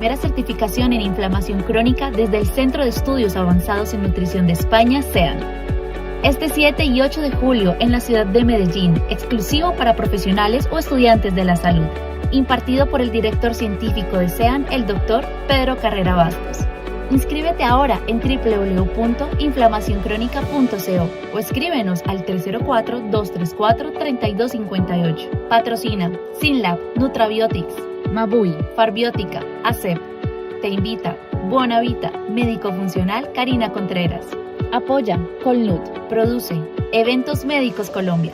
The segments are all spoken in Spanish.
Primera certificación en inflamación crónica desde el Centro de Estudios Avanzados en Nutrición de España, CEAN. Este 7 y 8 de julio en la ciudad de Medellín, exclusivo para profesionales o estudiantes de la salud, impartido por el director científico de CEAN, el Dr. Pedro Carrera Bastos. Inscríbete ahora en www.inflamacioncronica.co o escríbenos al 304-234-3258. Patrocina Synlab, Nutrabiotics, Mabui, Farbiótica, ACEP. Te invita Buonavita, médico funcional Karina Contreras. Apoya Colnut, produce Eventos Médicos Colombia.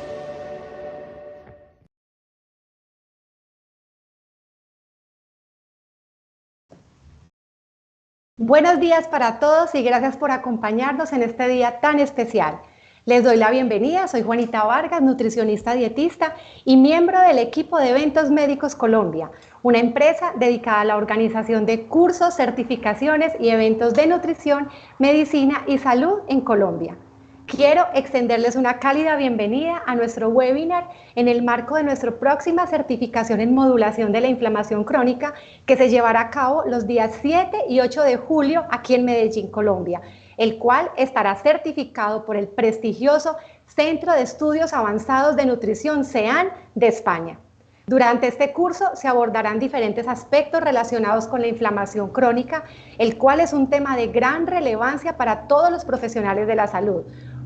Buenos días para todos y gracias por acompañarnos en este día tan especial. Les doy la bienvenida, soy Juanita Vargas, nutricionista dietista y miembro del equipo de Eventos Médicos Colombia, una empresa dedicada a la organización de cursos, certificaciones y eventos de nutrición, medicina y salud en Colombia. Quiero extenderles una cálida bienvenida a nuestro webinar en el marco de nuestra próxima certificación en modulación de la inflamación crónica que se llevará a cabo los días 7 y 8 de julio aquí en Medellín, Colombia, el cual estará certificado por el prestigioso Centro de Estudios Avanzados de Nutrición, CEAN, de España. Durante este curso se abordarán diferentes aspectos relacionados con la inflamación crónica, el cual es un tema de gran relevancia para todos los profesionales de la salud,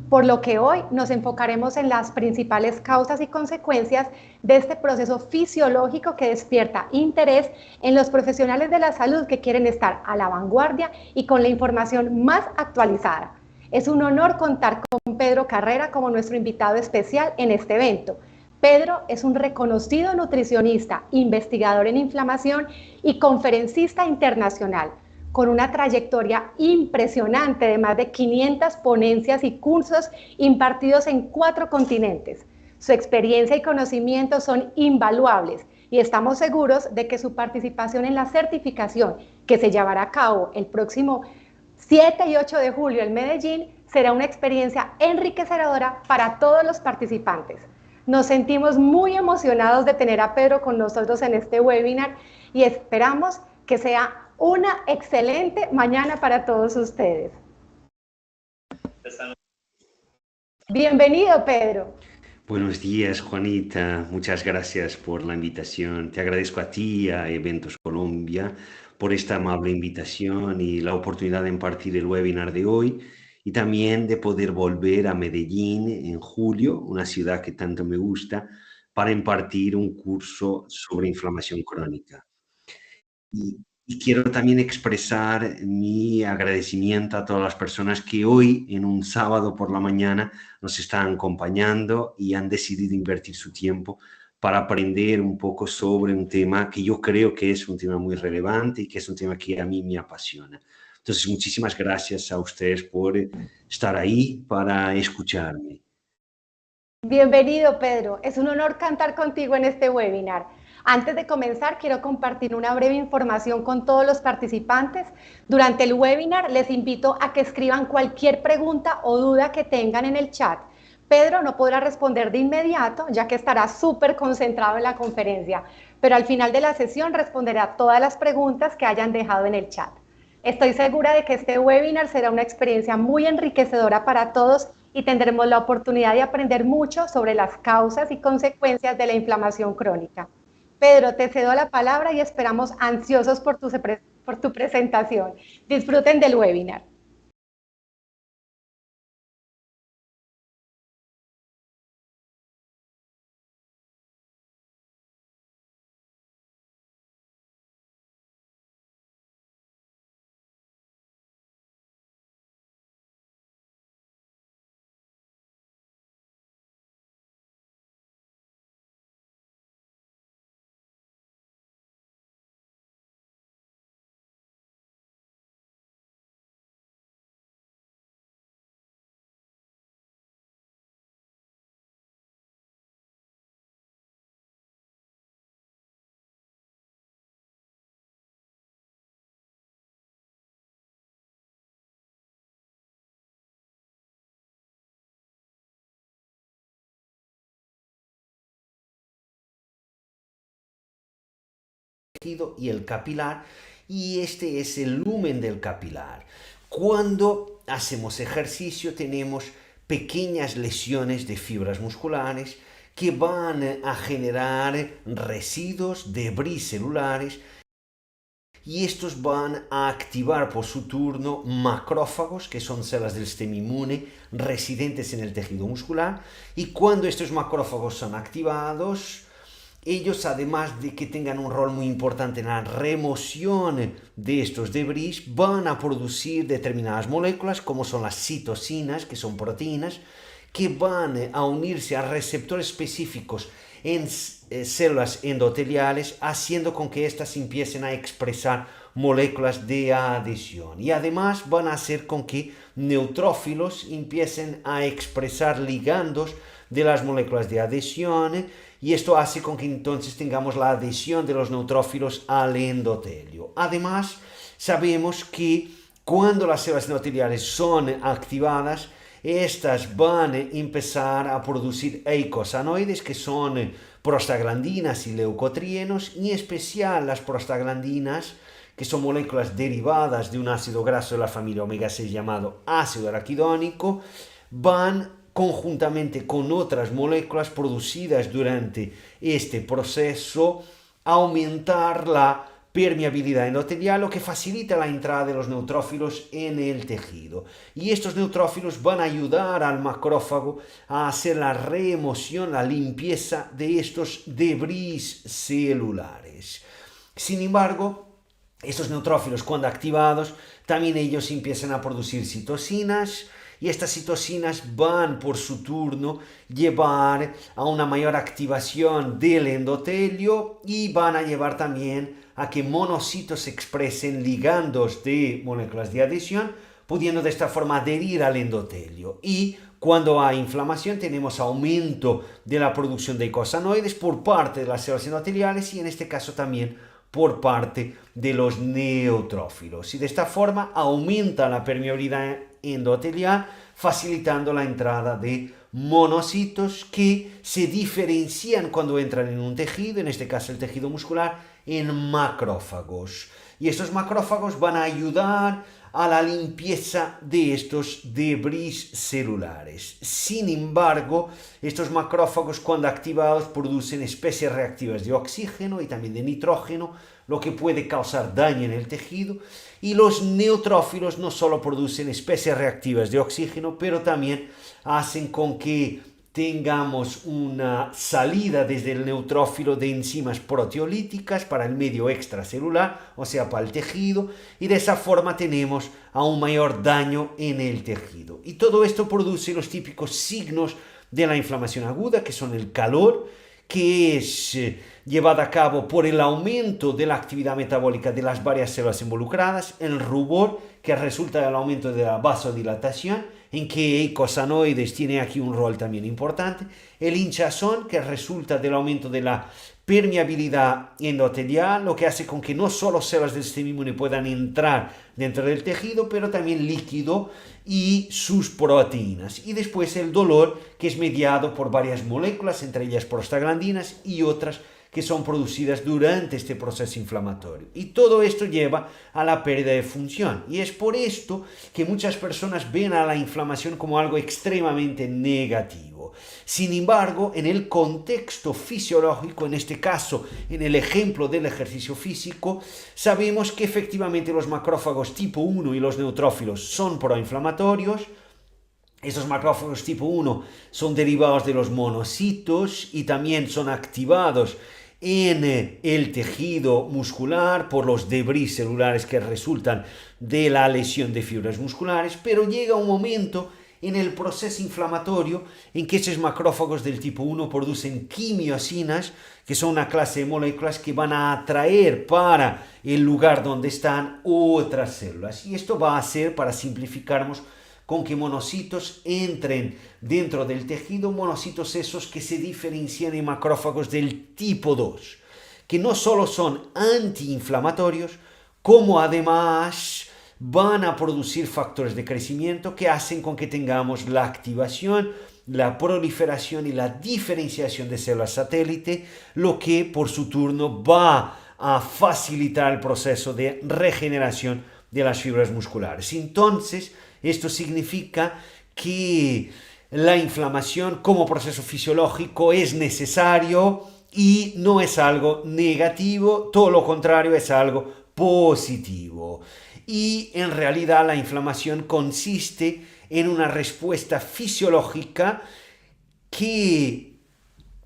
por lo que hoy nos enfocaremos en las principales causas y consecuencias de este proceso fisiológico que despierta interés en los profesionales de la salud que quieren estar a la vanguardia y con la información más actualizada. Es un honor contar con Pedro Carrera como nuestro invitado especial en este evento. Pedro es un reconocido nutricionista, investigador en inflamación y conferencista internacional, con una trayectoria impresionante de más de 500 ponencias y cursos impartidos en 4 continentes. Su experiencia y conocimientos son invaluables y estamos seguros de que su participación en la certificación que se llevará a cabo el próximo 7 y 8 de julio en Medellín será una experiencia enriquecedora para todos los participantes. Nos sentimos muy emocionados de tener a Pedro con nosotros en este webinar y esperamos que sea una excelente mañana para todos ustedes. Bienvenido, Pedro. Buenos días, Juanita. Muchas gracias por la invitación. Te agradezco a ti y a Eventos Colombia por esta amable invitación y la oportunidad de impartir el webinar de hoy y también de poder volver a Medellín en julio, una ciudad que tanto me gusta, para impartir un curso sobre inflamación crónica. Y quiero también expresar mi agradecimiento a todas las personas que hoy, en un sábado por la mañana, nos están acompañando y han decidido invertir su tiempo para aprender un poco sobre un tema que yo creo que es un tema muy relevante y que es un tema que a mí me apasiona. Entonces, muchísimas gracias a ustedes por estar ahí para escucharme. Bienvenido, Pedro. Es un honor cantar contigo en este webinar. Antes de comenzar, quiero compartir una breve información con todos los participantes. Durante el webinar, les invito a que escriban cualquier pregunta o duda que tengan en el chat. Pedro no podrá responder de inmediato, ya que estará súper concentrado en la conferencia, pero al final de la sesión responderá todas las preguntas que hayan dejado en el chat. Estoy segura de que este webinar será una experiencia muy enriquecedora para todos y tendremos la oportunidad de aprender mucho sobre las causas y consecuencias de la inflamación crónica. Pedro, te cedo la palabra y esperamos ansiosos por tu presentación. Disfruten del webinar. Y el capilar, y este es el lumen del capilar. Cuando hacemos ejercicio tenemos pequeñas lesiones de fibras musculares que van a generar residuos, debris celulares, y estos van a activar por su turno macrófagos, que son células del sistema inmune residentes en el tejido muscular, y cuando estos macrófagos son activados, ellos, además de que tengan un rol muy importante en la remoción de estos debris, van a producir determinadas moléculas, como son las citocinas, que son proteínas, que van a unirse a receptores específicos en células endoteliales, haciendo con que éstas empiecen a expresar moléculas de adhesión. Y además van a hacer con que neutrófilos empiecen a expresar ligandos de las moléculas de adhesión, y esto hace con que entonces tengamos la adhesión de los neutrófilos al endotelio. Además, sabemos que cuando las células endoteliales son activadas, estas van a empezar a producir eicosanoides, que son prostaglandinas y leucotrienos, y en especial las prostaglandinas, que son moléculas derivadas de un ácido graso de la familia omega 6 llamado ácido araquidónico, van conjuntamente con otras moléculas producidas durante este proceso a aumentar la permeabilidad endotelial, lo que facilita la entrada de los neutrófilos en el tejido. Y estos neutrófilos van a ayudar al macrófago a hacer la remoción, la limpieza de estos debris celulares. Sin embargo, estos neutrófilos, cuando activados, también ellos empiezan a producir citocinas, y estas citocinas van por su turno llevar a una mayor activación del endotelio y van a llevar también a que monocitos expresen ligandos de moléculas de adhesión, pudiendo de esta forma adherir al endotelio. Y cuando hay inflamación tenemos aumento de la producción de eicosanoides por parte de las células endoteliales y en este caso también por parte de los neutrófilos. Y de esta forma aumenta la permeabilidad endotelial, facilitando la entrada de monocitos que se diferencian cuando entran en un tejido, en este caso el tejido muscular, en macrófagos. Y estos macrófagos van a ayudar a la limpieza de estos debris celulares. Sin embargo, estos macrófagos, cuando activados, producen especies reactivas de oxígeno y también de nitrógeno, lo que puede causar daño en el tejido. Y los neutrófilos no solo producen especies reactivas de oxígeno, pero también hacen con que tengamos una salida desde el neutrófilo de enzimas proteolíticas para el medio extracelular, o sea, para el tejido, y de esa forma tenemos aún mayor daño en el tejido. Y todo esto produce los típicos signos de la inflamación aguda, que son el calor, que es llevada a cabo por el aumento de la actividad metabólica de las varias células involucradas, el rubor, que resulta del aumento de la vasodilatación, en que eicosanoides tiene aquí un rol también importante, el hinchazón, que resulta del aumento de la permeabilidad endotelial, lo que hace con que no solo células del sistema inmune puedan entrar dentro del tejido, pero también líquido y sus proteínas. Y después el dolor, que es mediado por varias moléculas, entre ellas prostaglandinas y otras que son producidas durante este proceso inflamatorio. Y todo esto lleva a la pérdida de función. Y es por esto que muchas personas ven a la inflamación como algo extremadamente negativo. Sin embargo, en el contexto fisiológico, en este caso, en el ejemplo del ejercicio físico, sabemos que efectivamente los macrófagos tipo 1 y los neutrófilos son proinflamatorios. Estos macrófagos tipo 1 son derivados de los monocitos y también son activados en el tejido muscular por los debris celulares que resultan de la lesión de fibras musculares, pero llega un momento en el proceso inflamatorio en que estos macrófagos del tipo 1 producen quimiosinas, que son una clase de moléculas que van a atraer para el lugar donde están otras células. Y esto va a hacer, para simplificarnos, con que monocitos entren dentro del tejido, monocitos esos que se diferencian en macrófagos del tipo 2, que no solo son antiinflamatorios, como además van a producir factores de crecimiento que hacen con que tengamos la activación, la proliferación y la diferenciación de células satélite, lo que por su turno va a facilitar el proceso de regeneración de las fibras musculares. Entonces, esto significa que la inflamación como proceso fisiológico es necesario y no es algo negativo, todo lo contrario, es algo positivo. Y en realidad la inflamación consiste en una respuesta fisiológica que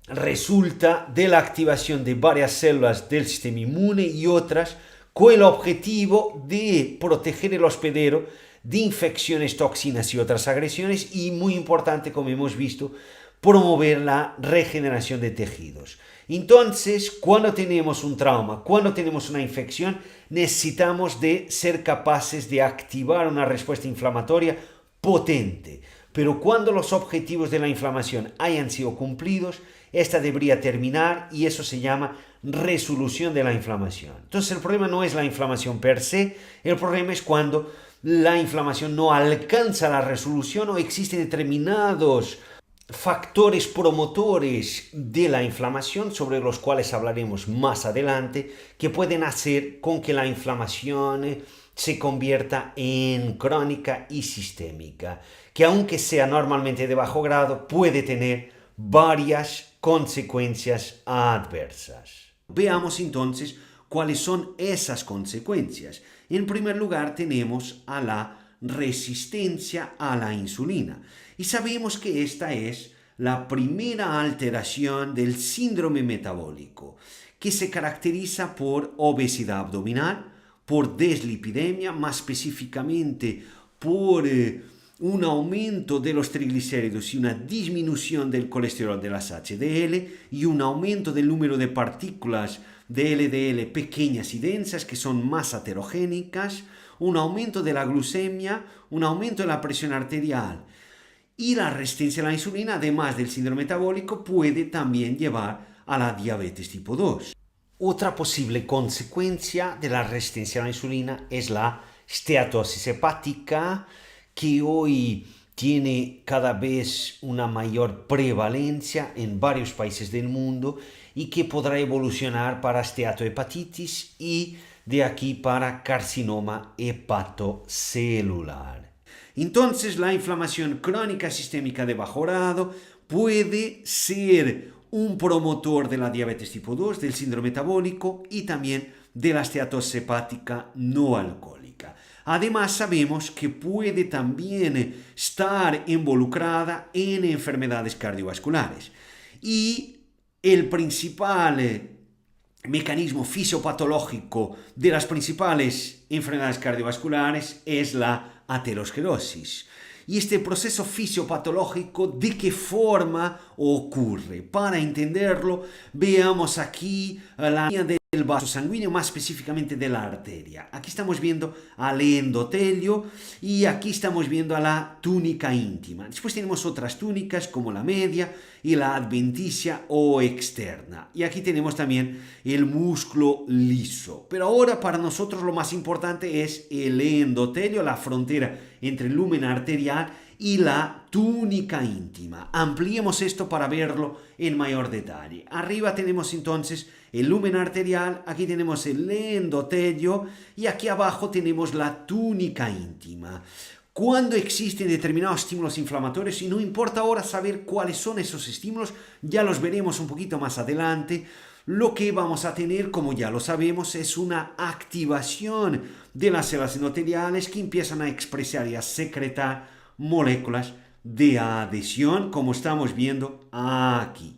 resulta de la activación de varias células del sistema inmune y otras con el objetivo de proteger el hospedero de infecciones, toxinas y otras agresiones y, muy importante, como hemos visto, promover la regeneración de tejidos. Entonces, cuando tenemos un trauma, cuando tenemos una infección, necesitamos de ser capaces de activar una respuesta inflamatoria potente. Pero cuando los objetivos de la inflamación hayan sido cumplidos, esta debería terminar y eso se llama resolución de la inflamación. Entonces, el problema no es la inflamación per se, el problema es cuando la inflamación no alcanza la resolución o existen determinados factores promotores de la inflamación, sobre los cuales hablaremos más adelante, que pueden hacer con que la inflamación se convierta en crónica y sistémica, que aunque sea normalmente de bajo grado, puede tener varias consecuencias adversas. Veamos entonces cuáles son esas consecuencias. En primer lugar, tenemos a la resistencia a la insulina. Y sabemos que esta es la primera alteración del síndrome metabólico, que se caracteriza por obesidad abdominal, por deslipidemia, más específicamente por un aumento de los triglicéridos y una disminución del colesterol de las HDL y un aumento del número de partículas de LDL pequeñas y densas que son más aterogénicas, un aumento de la glucemia, un aumento de la presión arterial. Y la resistencia a la insulina, además del síndrome metabólico, puede también llevar a la diabetes tipo 2. Otra posible consecuencia de la resistencia a la insulina es la steatosis hepática, que hoy tiene cada vez una mayor prevalencia en varios países del mundo y que podrá evolucionar para steatohepatitis y de aquí para carcinoma hepatocelular. Entonces, la inflamación crónica sistémica de bajo grado puede ser un promotor de la diabetes tipo 2, del síndrome metabólico y también de la steatosis hepática no alcohólica. Además, sabemos que puede también estar involucrada en enfermedades cardiovasculares. Y el principal mecanismo fisiopatológico de las principales enfermedades cardiovasculares es la aterosclerosis. Y este proceso fisiopatológico, ¿de qué forma ocurre? Para entenderlo, veamos aquí la línea del vaso sanguíneo, más específicamente de la arteria. Aquí estamos viendo al endotelio y aquí estamos viendo a la túnica íntima. Después tenemos otras túnicas como la media y la adventicia o externa. Y aquí tenemos también el músculo liso. Pero ahora para nosotros lo más importante es el endotelio, la frontera entre el lumen arterial y la túnica íntima. Ampliemos esto para verlo en mayor detalle. Arriba tenemos entonces el lumen arterial, aquí tenemos el endotelio y aquí abajo tenemos la túnica íntima. Cuando existen determinados estímulos inflamatorios, y no importa ahora saber cuáles son esos estímulos, ya los veremos un poquito más adelante, lo que vamos a tener, como ya lo sabemos, es una activación de las células endoteliales que empiezan a expresar y a secretar moléculas de adhesión, como estamos viendo aquí.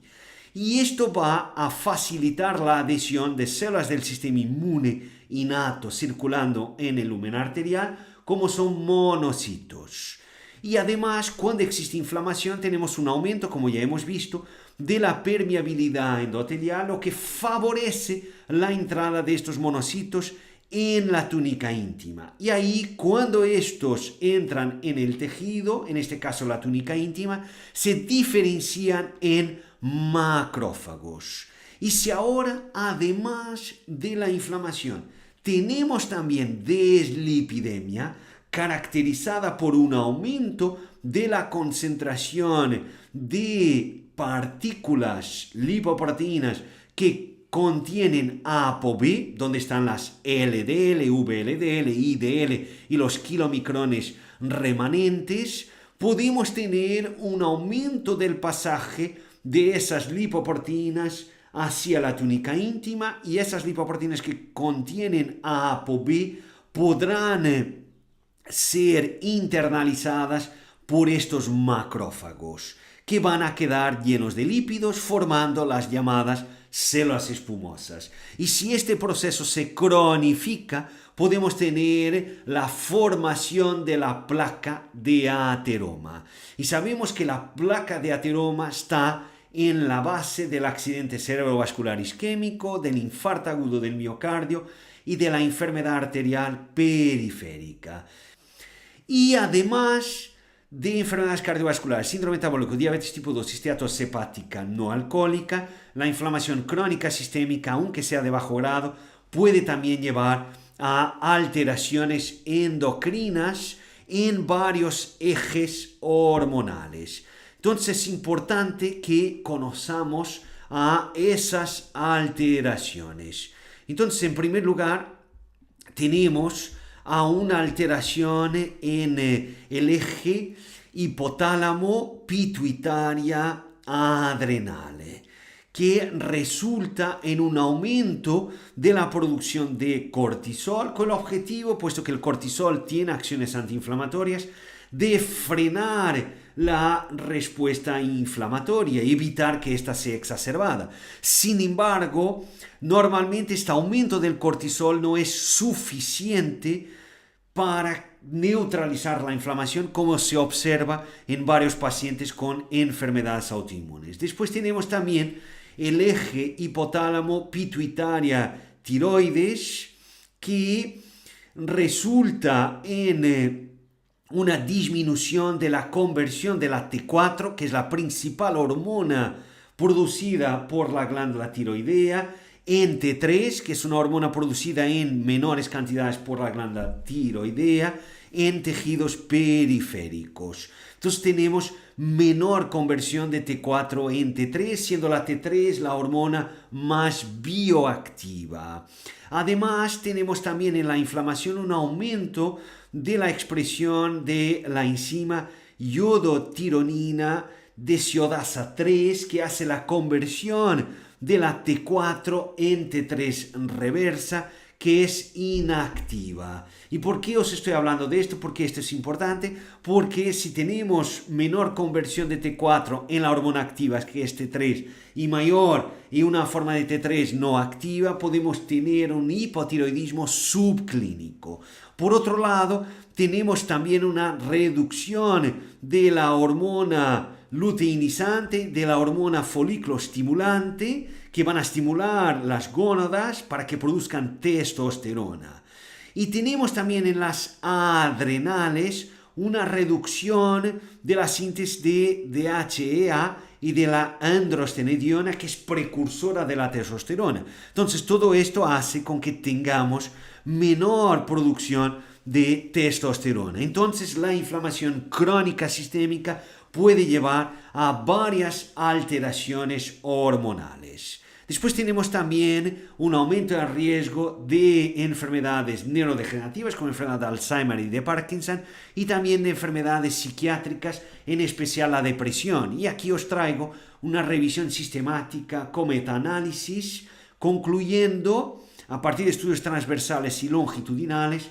Y esto va a facilitar la adhesión de células del sistema inmune innato circulando en el lumen arterial, como son monocitos. Y además, cuando existe inflamación, tenemos un aumento, como ya hemos visto, de la permeabilidad endotelial, lo que favorece la entrada de estos monocitos en la túnica íntima. Y ahí, cuando estos entran en el tejido, en este caso la túnica íntima, se diferencian en macrófagos. Y si ahora, además de la inflamación, tenemos también deslipidemia, caracterizada por un aumento de la concentración de partículas lipoproteínas que contienen ApoB, donde están las LDL, VLDL, IDL y los kilomicrones remanentes, podemos tener un aumento del pasaje de esas lipoproteínas hacia la túnica íntima, y esas lipoproteínas que contienen ApoB podrán ser internalizadas por estos macrófagos, que van a quedar llenos de lípidos formando las llamadas células espumosas. Y si este proceso se cronifica, podemos tener la formación de la placa de ateroma. Y sabemos que la placa de ateroma está en la base del accidente cerebrovascular isquémico, del infarto agudo del miocardio y de la enfermedad arterial periférica. Y además de enfermedades cardiovasculares, síndrome metabólico, diabetes tipo 2, esteatosis hepática no alcohólica, la inflamación crónica sistémica, aunque sea de bajo grado, puede también llevar a alteraciones endocrinas en varios ejes hormonales. Entonces es importante que conozcamos a esas alteraciones. Entonces, en primer lugar, tenemos a una alteración en el eje hipotálamo pituitaria adrenale, que resulta en un aumento de la producción de cortisol, con el objetivo, puesto que el cortisol tiene acciones antiinflamatorias, de frenar la respuesta inflamatoria y evitar que ésta sea exacerbada. Sin embargo, normalmente este aumento del cortisol no es suficiente para neutralizar la inflamación, como se observa en varios pacientes con enfermedades autoinmunes. Después tenemos también el eje hipotálamo pituitaria tiroides, que resulta en una disminución de la conversión de la T4, que es la principal hormona producida por la glándula tiroidea, en T3, que es una hormona producida en menores cantidades por la glándula tiroidea, en tejidos periféricos. Entonces tenemos menor conversión de T4 en T3, siendo la T3 la hormona más bioactiva. Además, tenemos también en la inflamación un aumento de la expresión de la enzima iodotironina deshidrogenasa 3, que hace la conversión de la T4 en T3 reversa, que es inactiva. ¿Y por qué os estoy hablando de esto? Porque esto es importante, porque si tenemos menor conversión de T4 en la hormona activa, que es T3, y mayor y una forma de T3 no activa, podemos tener un hipotiroidismo subclínico. Por otro lado, tenemos también una reducción de la hormona luteinizante, de la hormona folículo estimulante, que van a estimular las gónadas para que produzcan testosterona. Y tenemos también en las adrenales una reducción de la síntesis de DHEA y de la androstenediona, que es precursora de la testosterona. Entonces todo esto hace con que tengamos menor producción de testosterona. Entonces la inflamación crónica sistémica puede llevar a varias alteraciones hormonales. Después tenemos también un aumento del riesgo de enfermedades neurodegenerativas como enfermedad de Alzheimer y de Parkinson, y también de enfermedades psiquiátricas, en especial la depresión. Y aquí os traigo una revisión sistemática con metaanálisis, concluyendo a partir de estudios transversales y longitudinales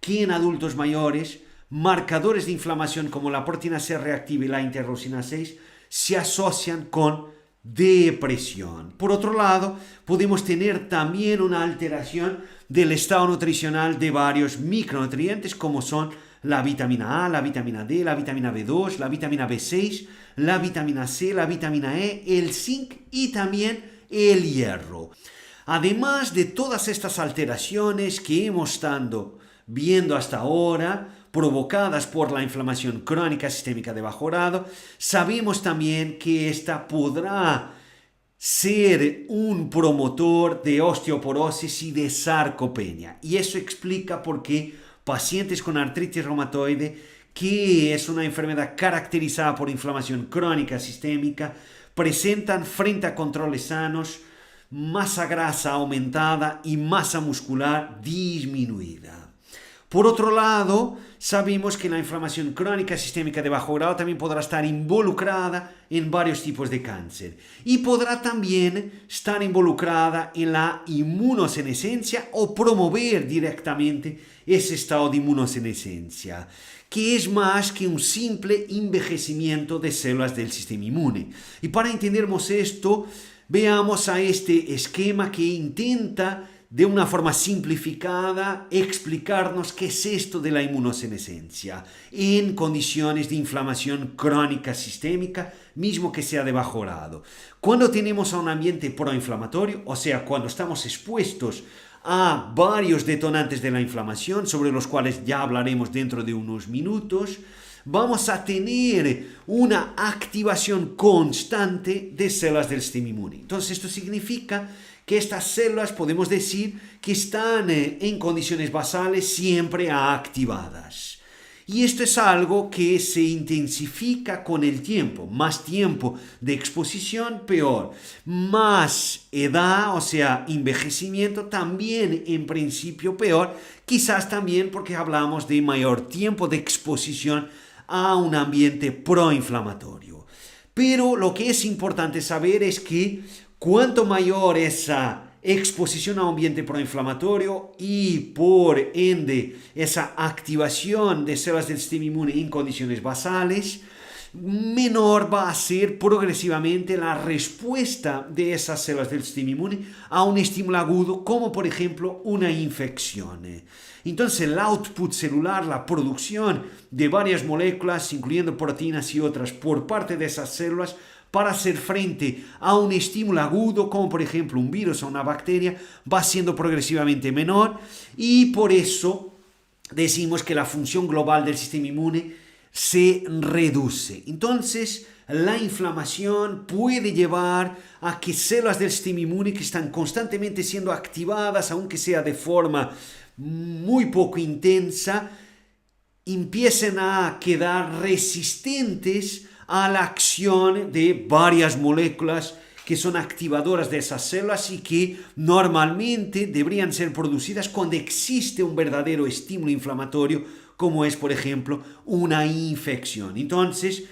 que en adultos mayores marcadores de inflamación como la proteína C reactiva y la interleucina 6 se asocian con depresión. Por otro lado, podemos tener también una alteración del estado nutricional de varios micronutrientes, como son la vitamina A, la vitamina D, la vitamina B2, la vitamina B6, la vitamina C, la vitamina E, el zinc y también el hierro. Además de todas estas alteraciones que hemos estado viendo hasta ahora, provocadas por la inflamación crónica sistémica de bajo grado, sabemos también que esta podrá ser un promotor de osteoporosis y de sarcopenia. Y eso explica por qué pacientes con artritis reumatoide, que es una enfermedad caracterizada por inflamación crónica sistémica, presentan frente a controles sanos masa grasa aumentada y masa muscular disminuida. Por otro lado, sabemos que la inflamación crónica sistémica de bajo grado también podrá estar involucrada en varios tipos de cáncer y podrá también estar involucrada en la inmunosenescencia o promover directamente ese estado de inmunosenescencia, que es más que un simple envejecimiento de células del sistema inmune. Y para entendernos esto, veamos a este esquema que intenta de una forma simplificada explicarnos qué es esto de la inmunosenescencia en condiciones de inflamación crónica sistémica, mismo que sea de bajo grado. Cuando tenemos a un ambiente proinflamatorio, o sea, cuando estamos expuestos a varios detonantes de la inflamación, sobre los cuales ya hablaremos dentro de unos minutos, vamos a tener una activación constante de células del sistema inmune. Entonces, esto significa que estas células podemos decir que están en condiciones basales siempre activadas. Y esto es algo que se intensifica con el tiempo. Más tiempo de exposición, peor. Más edad, o sea, envejecimiento, también en principio peor. Quizás también porque hablamos de mayor tiempo de exposición a un ambiente proinflamatorio. Pero lo que es importante saber es que cuanto mayor esa exposición a un ambiente proinflamatorio y por ende esa activación de células del sistema inmune en condiciones basales, menor va a ser progresivamente la respuesta de esas células del sistema inmune a un estímulo agudo, como por ejemplo una infección. Entonces el output celular, la producción de varias moléculas, incluyendo proteínas y otras, por parte de esas células, para hacer frente a un estímulo agudo, como por ejemplo un virus o una bacteria, va siendo progresivamente menor y por eso decimos que la función global del sistema inmune se reduce. Entonces, la inflamación puede llevar a que células del sistema inmune que están constantemente siendo activadas, aunque sea de forma muy poco intensa, empiecen a quedar resistentes a la acción de varias moléculas que son activadoras de esas células y que normalmente deberían ser producidas cuando existe un verdadero estímulo inflamatorio, como es, por ejemplo, una infección. Entonces,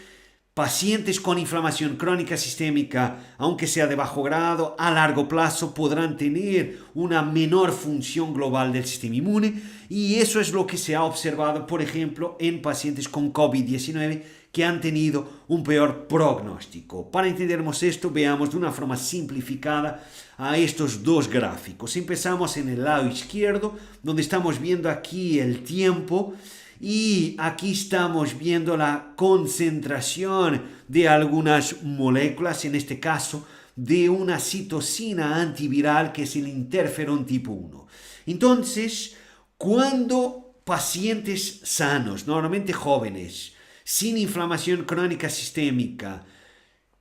pacientes con inflamación crónica sistémica, aunque sea de bajo grado, a largo plazo podrán tener una menor función global del sistema inmune y eso es lo que se ha observado, por ejemplo, en pacientes con COVID-19 que han tenido un peor pronóstico. Para entendernos esto, veamos de una forma simplificada a estos dos gráficos. Empezamos en el lado izquierdo, donde estamos viendo aquí el tiempo y aquí estamos viendo la concentración de algunas moléculas, en este caso de una citosina antiviral que es el interferón tipo 1. Entonces, cuando pacientes sanos, normalmente jóvenes, sin inflamación crónica sistémica,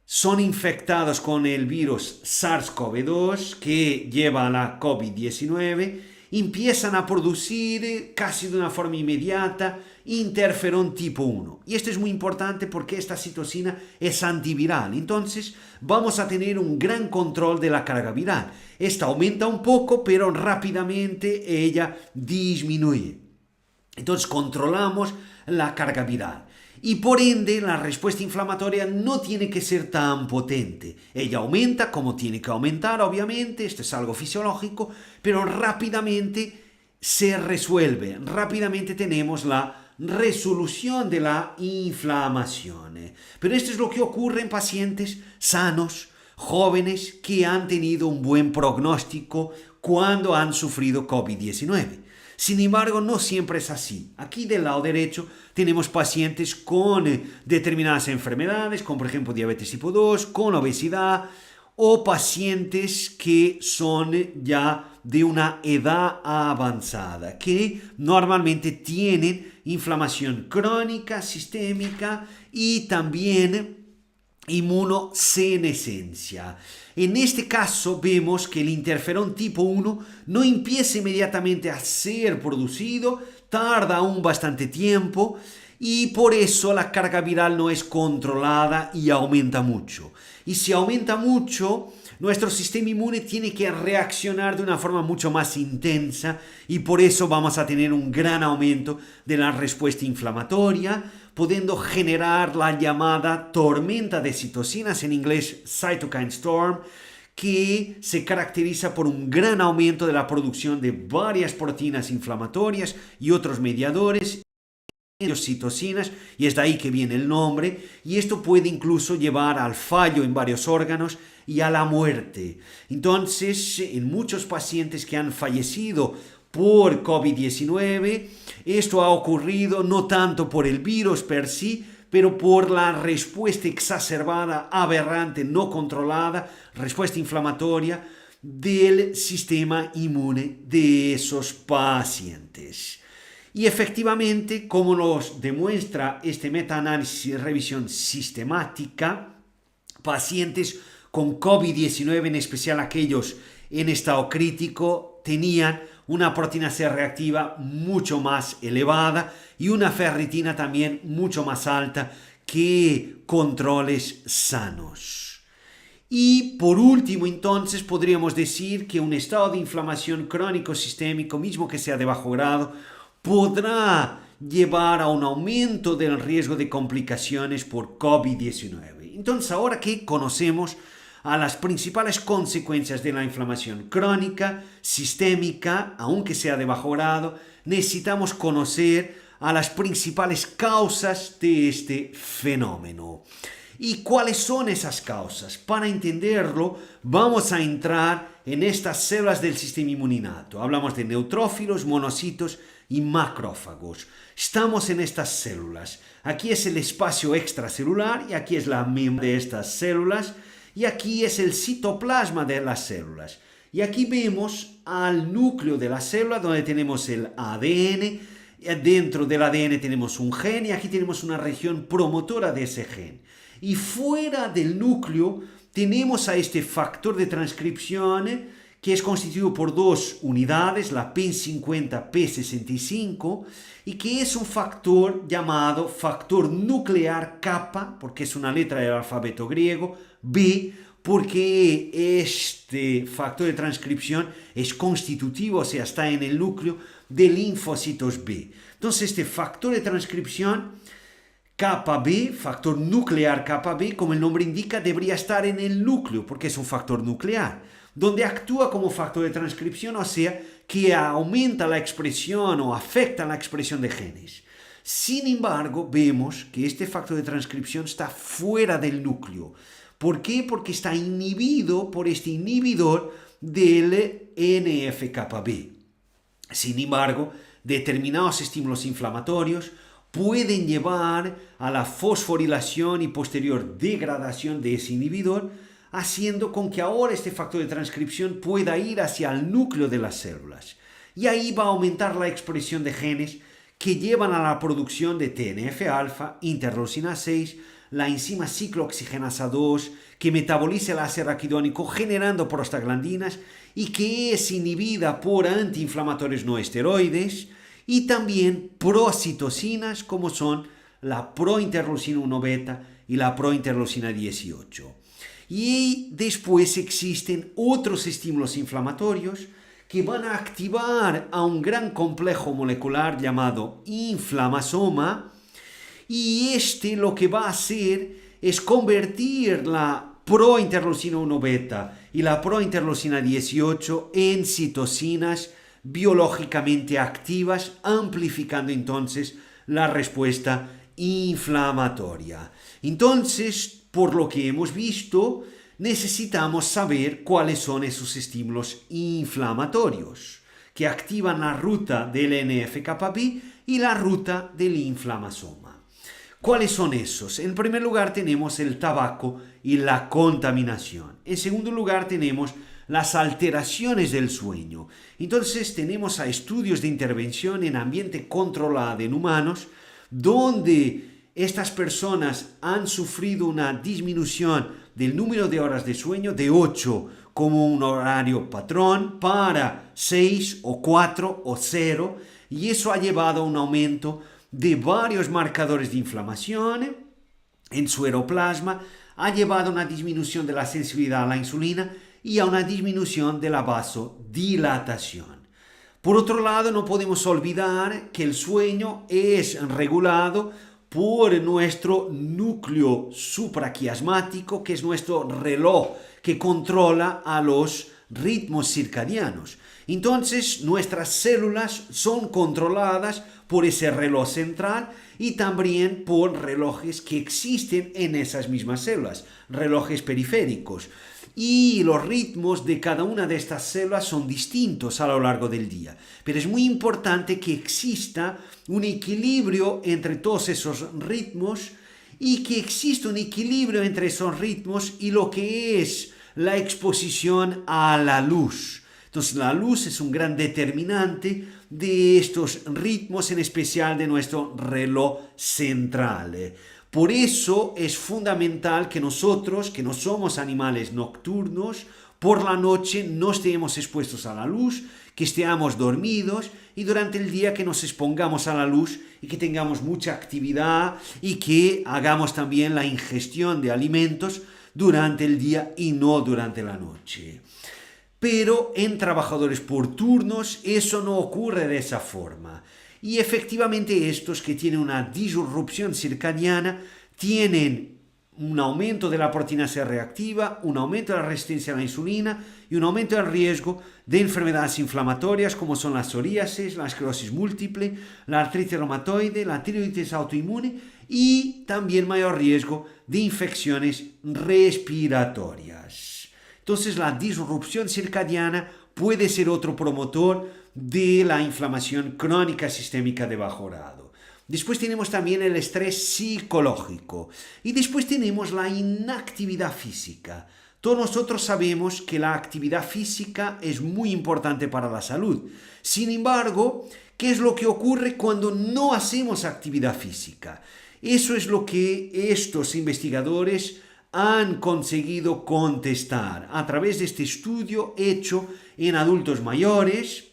son infectados con el virus SARS-CoV-2 que lleva a la COVID-19, empiezan a producir casi de una forma inmediata interferón tipo 1. Y esto es muy importante porque esta citosina es antiviral. Entonces vamos a tener un gran control de la carga viral. Esta aumenta un poco, pero rápidamente ella disminuye. Entonces controlamos la carga viral. Y por ende la respuesta inflamatoria no tiene que ser tan potente. Ella aumenta como tiene que aumentar, obviamente, esto es algo fisiológico, pero rápidamente se resuelve, rápidamente tenemos la resolución de la inflamación. Pero esto es lo que ocurre en pacientes sanos, jóvenes, que han tenido un buen pronóstico cuando han sufrido COVID-19. Sin embargo, no siempre es así. Aquí del lado derecho tenemos pacientes con determinadas enfermedades, como por ejemplo diabetes tipo 2, con obesidad, o pacientes que son ya de una edad avanzada, que normalmente tienen inflamación crónica, sistémica y también inmunosenescencia. En este caso vemos que el interferón tipo 1 no empieza inmediatamente a ser producido, tarda aún bastante tiempo y por eso la carga viral no es controlada y aumenta mucho. Y si aumenta mucho, nuestro sistema inmune tiene que reaccionar de una forma mucho más intensa y por eso vamos a tener un gran aumento de la respuesta inflamatoria, pudiendo generar la llamada tormenta de citocinas, en inglés cytokine storm, que se caracteriza por un gran aumento de la producción de varias proteínas inflamatorias y otros mediadores, citocinas, y es de ahí que viene el nombre, y esto puede incluso llevar al fallo en varios órganos y a la muerte. Entonces, en muchos pacientes que han fallecido por COVID-19, esto ha ocurrido no tanto por el virus per sí, pero por la respuesta exacerbada, aberrante, no controlada, respuesta inflamatoria del sistema inmune de esos pacientes. Y efectivamente, como nos demuestra este metaanálisis y revisión sistemática, pacientes con COVID-19, en especial aquellos en estado crítico, tenían una proteína C reactiva mucho más elevada y una ferritina también mucho más alta que controles sanos. Y por último, entonces, podríamos decir que un estado de inflamación crónico sistémico, mismo que sea de bajo grado, podrá llevar a un aumento del riesgo de complicaciones por COVID-19. Entonces, ahora que conocemos a las principales consecuencias de la inflamación crónica, sistémica, aunque sea de bajo grado, necesitamos conocer a las principales causas de este fenómeno. ¿Y cuáles son esas causas? Para entenderlo, vamos a entrar en estas células del sistema inmuninato. Hablamos de neutrófilos, monocitos y macrófagos. Estamos en estas células. Aquí es el espacio extracelular y aquí es la membrana de estas células y aquí es el citoplasma de las células. Y aquí vemos al núcleo de la célula donde tenemos el ADN. Dentro del ADN tenemos un gen y aquí tenemos una región promotora de ese gen. Y fuera del núcleo tenemos a este factor de transcripción que es constituido por dos unidades, la P50, P65, y que es un factor llamado factor nuclear kappa, porque es una letra del alfabeto griego, B, porque este factor de transcripción es constitutivo, o sea, está en el núcleo de linfocitos B. Entonces, este factor de transcripción kappa B, factor nuclear kappa B, como el nombre indica, debería estar en el núcleo, porque es un factor nuclear, donde actúa como factor de transcripción, o sea, que aumenta la expresión o afecta la expresión de genes. Sin embargo, vemos que este factor de transcripción está fuera del núcleo. ¿Por qué? Porque está inhibido por este inhibidor del NF-κB. Sin embargo, determinados estímulos inflamatorios pueden llevar a la fosforilación y posterior degradación de ese inhibidor, haciendo con que ahora este factor de transcripción pueda ir hacia el núcleo de las células. Y ahí va a aumentar la expresión de genes que llevan a la producción de TNF-alfa, interleucina 6, la enzima ciclooxigenasa 2, que metaboliza el ácido araquidónico generando prostaglandinas y que es inhibida por antiinflamatorios no esteroides, y también procitocinas como son la prointerleucina 1 beta y la prointerleucina 18. Y después existen otros estímulos inflamatorios que van a activar a un gran complejo molecular llamado inflamasoma, y este lo que va a hacer es convertir la prointerleucina 1 beta y la prointerleucina 18 en citocinas biológicamente activas, amplificando entonces la respuesta inflamatoria. Entonces, por lo que hemos visto, necesitamos saber cuáles son esos estímulos inflamatorios que activan la ruta del NF-κB y la ruta del inflamasoma. ¿Cuáles son esos? En primer lugar tenemos el tabaco y la contaminación. En segundo lugar tenemos las alteraciones del sueño. Entonces tenemos a estudios de intervención en ambiente controlado en humanos, donde estas personas han sufrido una disminución del número de horas de sueño de 8 como un horario patrón para 6 o 4 o 0, y eso ha llevado a un aumento de varios marcadores de inflamación en su aeroplasma, ha llevado a una disminución de la sensibilidad a la insulina y a una disminución de la vasodilatación. Por otro lado, no podemos olvidar que el sueño es regulado por nuestro núcleo supraquiasmático, que es nuestro reloj que controla a los ritmos circadianos. Entonces, nuestras células son controladas por ese reloj central y también por relojes que existen en esas mismas células, relojes periféricos. Y los ritmos de cada una de estas células son distintos a lo largo del día. Pero es muy importante que exista un equilibrio entre todos esos ritmos y que exista un equilibrio entre esos ritmos y lo que es la exposición a la luz. Entonces, la luz es un gran determinante de estos ritmos, en especial de nuestro reloj central. Por eso es fundamental que nosotros, que no somos animales nocturnos, por la noche no estemos expuestos a la luz, que estemos dormidos y durante el día que nos expongamos a la luz y que tengamos mucha actividad y que hagamos también la ingestión de alimentos durante el día y no durante la noche. Pero en trabajadores por turnos eso no ocurre de esa forma. Y efectivamente estos que tienen una disrupción circadiana tienen un aumento de la proteína C reactiva, un aumento de la resistencia a la insulina y un aumento del riesgo de enfermedades inflamatorias como son la psoriasis, la esclerosis múltiple, la artritis reumatoide, la tiroides autoinmune y también mayor riesgo de infecciones respiratorias. Entonces la disrupción circadiana puede ser otro promotor de la inflamación crónica sistémica de bajo grado. Después tenemos también el estrés psicológico y después tenemos la inactividad física. Todos nosotros sabemos que la actividad física es muy importante para la salud. Sin embargo, ¿qué es lo que ocurre cuando no hacemos actividad física? Eso es lo que estos investigadores han conseguido contestar a través de este estudio hecho en adultos mayores,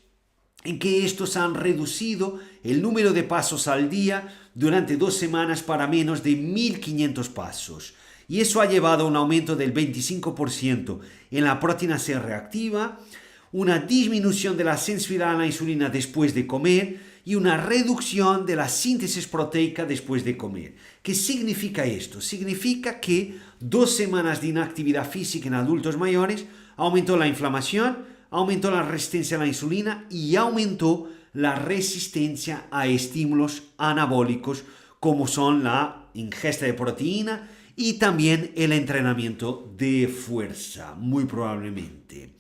en que estos han reducido el número de pasos al día durante 2 semanas para menos de 1.500 pasos. Y eso ha llevado a un aumento del 25% en la proteína C reactiva, una disminución de la sensibilidad a la insulina después de comer y una reducción de la síntesis proteica después de comer. ¿Qué significa esto? Significa que 2 semanas de inactividad física en adultos mayores aumentó la inflamación, aumentó la resistencia a la insulina y aumentó la resistencia a estímulos anabólicos como son la ingesta de proteína y también el entrenamiento de fuerza, muy probablemente.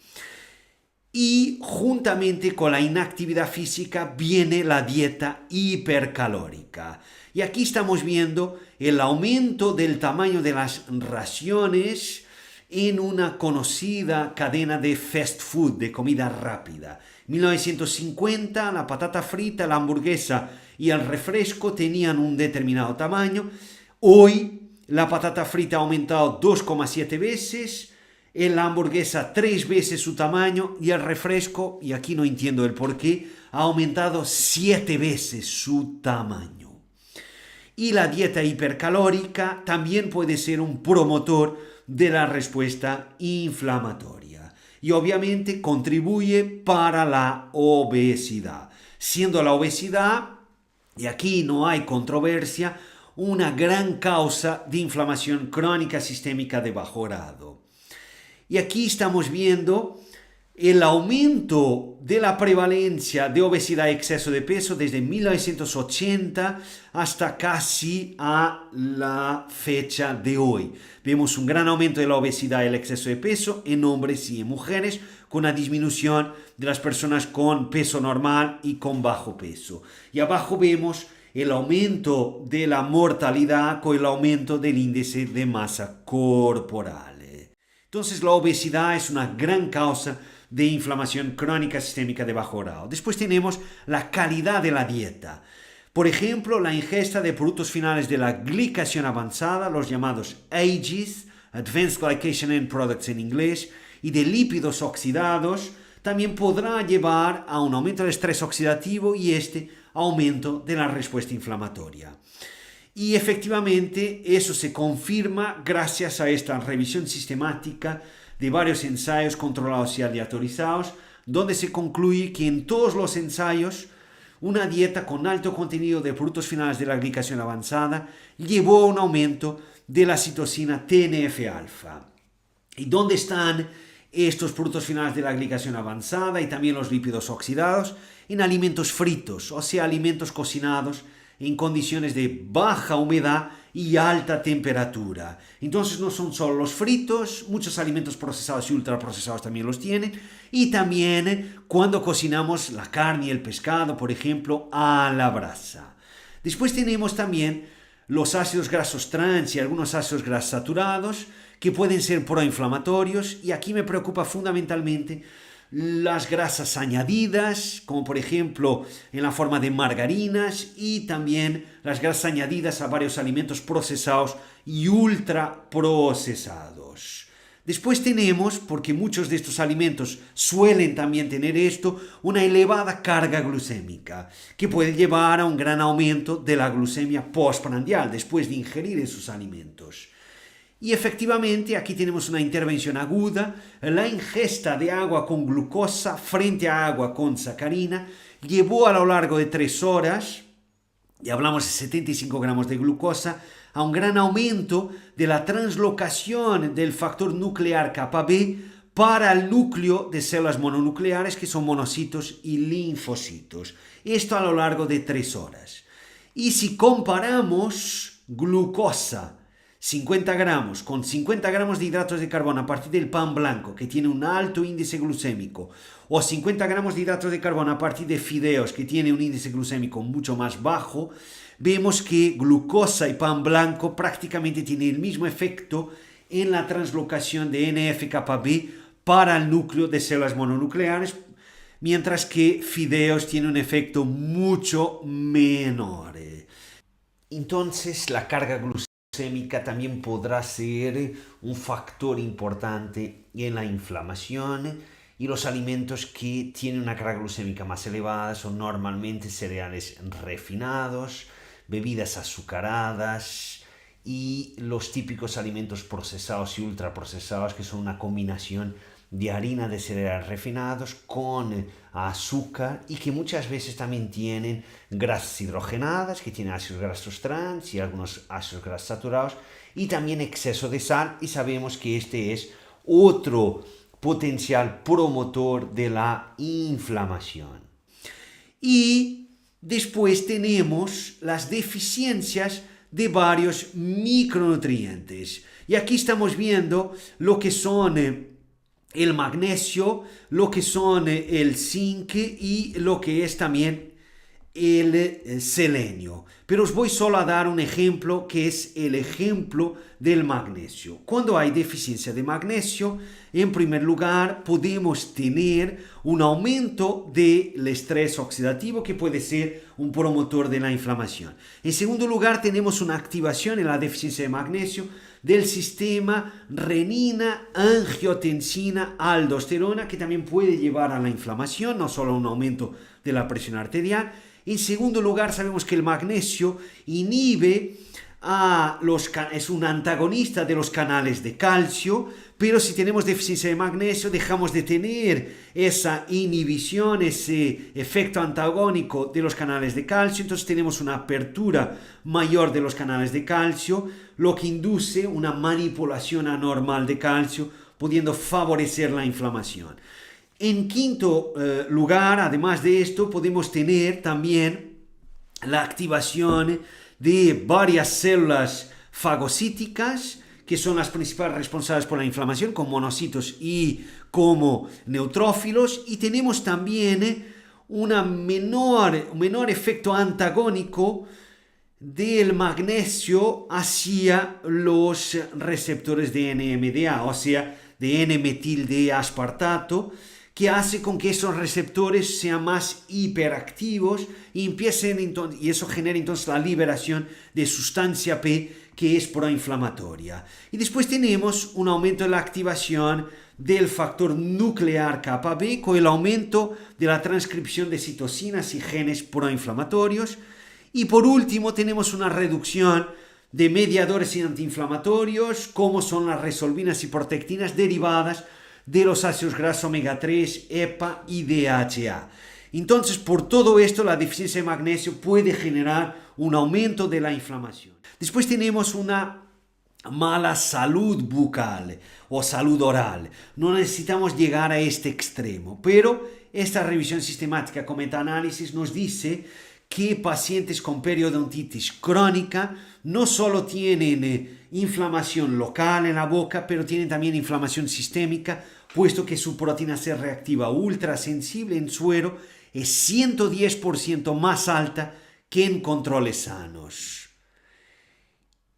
Y juntamente con la inactividad física viene la dieta hipercalórica. Y aquí estamos viendo el aumento del tamaño de las raciones en una conocida cadena de fast food, de comida rápida. En 1950 la patata frita, la hamburguesa y el refresco tenían un determinado tamaño. Hoy la patata frita ha aumentado 2,7 veces, la hamburguesa 3 veces su tamaño y el refresco, y aquí no entiendo el por qué, ha aumentado 7 veces su tamaño. Y la dieta hipercalórica también puede ser un promotor de la respuesta inflamatoria y obviamente contribuye para la obesidad, siendo la obesidad, y aquí no hay controversia, una gran causa de inflamación crónica sistémica de bajo grado. Y aquí estamos viendo el aumento de la prevalencia de obesidad y exceso de peso desde 1980 hasta casi a la fecha de hoy. Vemos un gran aumento de la obesidad y el exceso de peso en hombres y en mujeres, con una disminución de las personas con peso normal y con bajo peso. Y abajo vemos el aumento de la mortalidad con el aumento del índice de masa corporal. Entonces la obesidad es una gran causa de inflamación crónica sistémica de bajo grado. Después tenemos la calidad de la dieta. Por ejemplo, la ingesta de productos finales de la glicación avanzada, los llamados AGEs, Advanced Glycation End Products en inglés, y de lípidos oxidados, también podrá llevar a un aumento del estrés oxidativo y aumento de la respuesta inflamatoria. Y efectivamente eso se confirma gracias a esta revisión sistemática de varios ensayos controlados y aleatorizados, donde se concluye que en todos los ensayos una dieta con alto contenido de productos finales de la glicación avanzada llevó a un aumento de la citosina TNF-alfa. ¿Y dónde están estos productos finales de la glicación avanzada y también los lípidos oxidados? En alimentos fritos, o sea, alimentos cocinados en condiciones de baja humedad y alta temperatura. Entonces no son solo los fritos, muchos alimentos procesados y ultraprocesados también los tienen, y también cuando cocinamos la carne y el pescado, por ejemplo, a la brasa. Después tenemos también los ácidos grasos trans y algunos ácidos grasos saturados que pueden ser proinflamatorios, y aquí me preocupa fundamentalmente las grasas añadidas, como por ejemplo en la forma de margarinas, y también las grasas añadidas a varios alimentos procesados y ultraprocesados. Después tenemos, porque muchos de estos alimentos suelen también tener esto, una elevada carga glucémica, que puede llevar a un gran aumento de la glucemia postprandial después de ingerir esos alimentos. Y efectivamente aquí tenemos una intervención aguda. La ingesta de agua con glucosa frente a agua con sacarina llevó a lo largo de 3 horas, y hablamos de 75 gramos de glucosa, a un gran aumento de la translocación del factor nuclear kappa B para el núcleo de células mononucleares, que son monocitos y linfocitos. Esto a lo largo de 3 horas. Y si comparamos glucosa 50 gramos con 50 gramos de hidratos de carbono a partir del pan blanco, que tiene un alto índice glucémico, o 50 gramos de hidratos de carbono a partir de fideos, que tiene un índice glucémico mucho más bajo, vemos que glucosa y pan blanco prácticamente tienen el mismo efecto en la translocación de NF-kappa B para el núcleo de células mononucleares, mientras que fideos tienen un efecto mucho menor. Entonces, la carga glucémica también podrá ser un factor importante en la inflamación, y los alimentos que tienen una carga glucémica más elevada son normalmente cereales refinados, bebidas azucaradas y los típicos alimentos procesados y ultraprocesados, que son una combinación de harina de cereales refinados con azúcar, y que muchas veces también tienen grasas hidrogenadas, que tienen ácidos grasos trans y algunos ácidos grasos saturados, y también exceso de sal, y sabemos que este es otro potencial promotor de la inflamación. Y después tenemos las deficiencias de varios micronutrientes, y aquí estamos viendo lo que son el magnesio, lo que son el zinc y lo que es también el selenio. Pero os voy solo a dar un ejemplo, que es el ejemplo del magnesio. Cuando hay deficiencia de magnesio, en primer lugar podemos tener un aumento del estrés oxidativo, que puede ser un promotor de la inflamación. En segundo lugar, tenemos una activación en la deficiencia de magnesio del sistema renina-angiotensina-aldosterona, que también puede llevar a la inflamación, no solo a un aumento de la presión arterial. En segundo lugar, sabemos que el magnesio inhibe es un antagonista de los canales de calcio, pero si tenemos deficiencia de magnesio dejamos de tener esa inhibición, ese efecto antagónico de los canales de calcio, entonces tenemos una apertura mayor de los canales de calcio, lo que induce una manipulación anormal de calcio, pudiendo favorecer la inflamación. En quinto lugar, además de esto, podemos tener también la activación de varias células fagocíticas, que son las principales responsables por la inflamación, como monocitos y como neutrófilos, y tenemos también un menor efecto antagónico del magnesio hacia los receptores de NMDA, o sea, de N-metil D-aspartato, que hace con que esos receptores sean más hiperactivos y eso genera entonces la liberación de sustancia P, que es proinflamatoria. Y después tenemos un aumento de la activación del factor nuclear kappa B, con el aumento de la transcripción de citocinas y genes proinflamatorios. Y por último tenemos una reducción de mediadores antiinflamatorios, como son las resolvinas y protectinas derivadas de los ácidos grasos omega 3, EPA y DHA. Entonces, por todo esto, la deficiencia de magnesio puede generar un aumento de la inflamación. Después tenemos una mala salud bucal o salud oral. No necesitamos llegar a este extremo, pero esta revisión sistemática con metaanálisis nos dice que pacientes con periodontitis crónica no solo tienen inflamación local en la boca, pero tienen también inflamación sistémica, puesto que su proteína C reactiva ultrasensible en suero es 110% más alta que en controles sanos.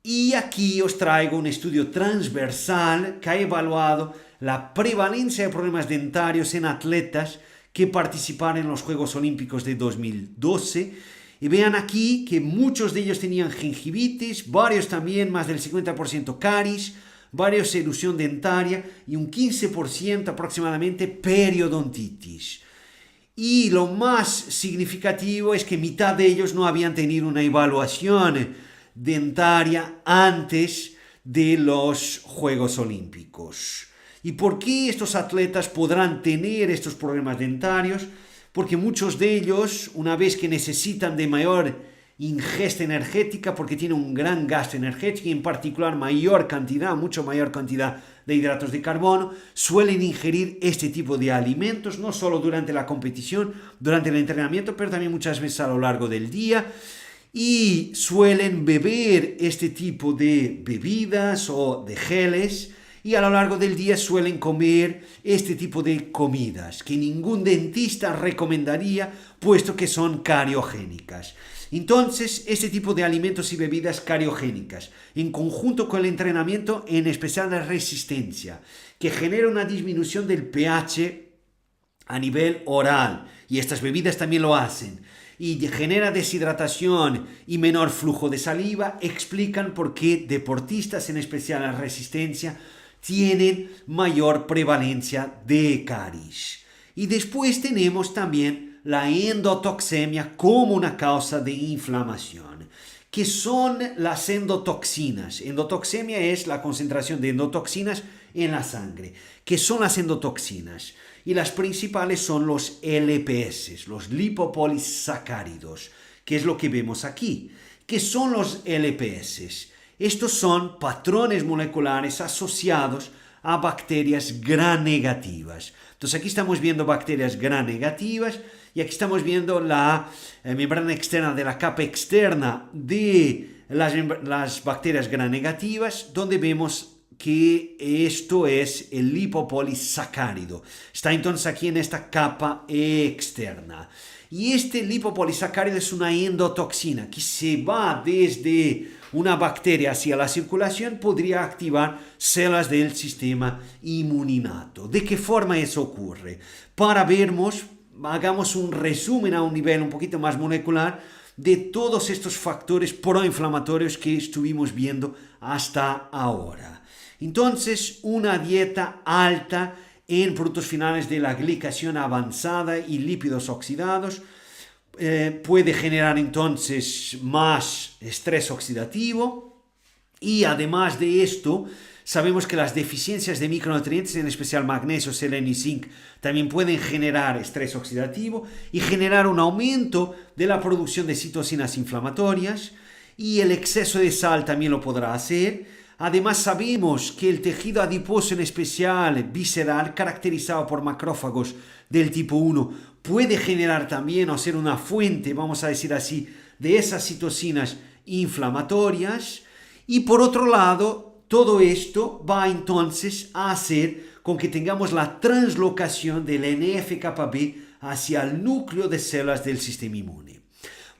Y aquí os traigo un estudio transversal que ha evaluado la prevalencia de problemas dentarios en atletas que participaron en los Juegos Olímpicos de 2012. Y vean aquí que muchos de ellos tenían gingivitis, varios también, más del 50% caries, varios erosión dentaria y un 15% aproximadamente periodontitis. Y lo más significativo es que mitad de ellos no habían tenido una evaluación dentaria antes de los Juegos Olímpicos. ¿Y por qué estos atletas podrán tener estos problemas dentarios? Porque muchos de ellos, una vez que necesitan de mayor ingesta energética, porque tienen un gran gasto energético y en particular mucho mayor cantidad de hidratos de carbono, suelen ingerir este tipo de alimentos, no solo durante la competición, durante el entrenamiento, pero también muchas veces a lo largo del día. Y suelen beber este tipo de bebidas o de geles y a lo largo del día suelen comer este tipo de comidas que ningún dentista recomendaría puesto que son cariogénicas. Entonces, este tipo de alimentos y bebidas cariogénicas, en conjunto con el entrenamiento, en especial la resistencia, que genera una disminución del pH a nivel oral, y estas bebidas también lo hacen, y genera deshidratación y menor flujo de saliva, explican por qué deportistas, en especial la resistencia, tienen mayor prevalencia de caries. Y después tenemos también la endotoxemia como una causa de inflamación. ¿Qué son las endotoxinas? Endotoxemia es la concentración de endotoxinas en la sangre. ¿Qué son las endotoxinas? Y las principales son los LPS, los lipopolisacáridos, que es lo que vemos aquí. ¿Qué son los LPS? Estos son patrones moleculares asociados a bacterias gram negativas. Entonces aquí estamos viendo bacterias gram negativas y aquí estamos viendo la membrana externa de la capa externa de las bacterias gram negativas, donde vemos que esto es el lipopolisacárido. Está entonces aquí en esta capa externa. Y este lipopolisacárido es una endotoxina que se va desde una bacteria hacia la circulación, podría activar células del sistema inmuninato. ¿De qué forma eso ocurre? Hagamos un resumen a un nivel un poquito más molecular de todos estos factores proinflamatorios que estuvimos viendo hasta ahora. Entonces, una dieta alta en productos finales de la glicación avanzada y lípidos oxidados puede generar entonces más estrés oxidativo, y además de esto sabemos que las deficiencias de micronutrientes, en especial magnesio, selenio y zinc, también pueden generar estrés oxidativo y generar un aumento de la producción de citocinas inflamatorias, y el exceso de sal también lo podrá hacer. Además sabemos que el tejido adiposo, en especial visceral, caracterizado por macrófagos del tipo 1, puede generar también o ser una fuente, vamos a decir así, de esas citocinas inflamatorias. Y por otro lado, todo esto va entonces a hacer con que tengamos la translocación del NF-κB hacia el núcleo de células del sistema inmune.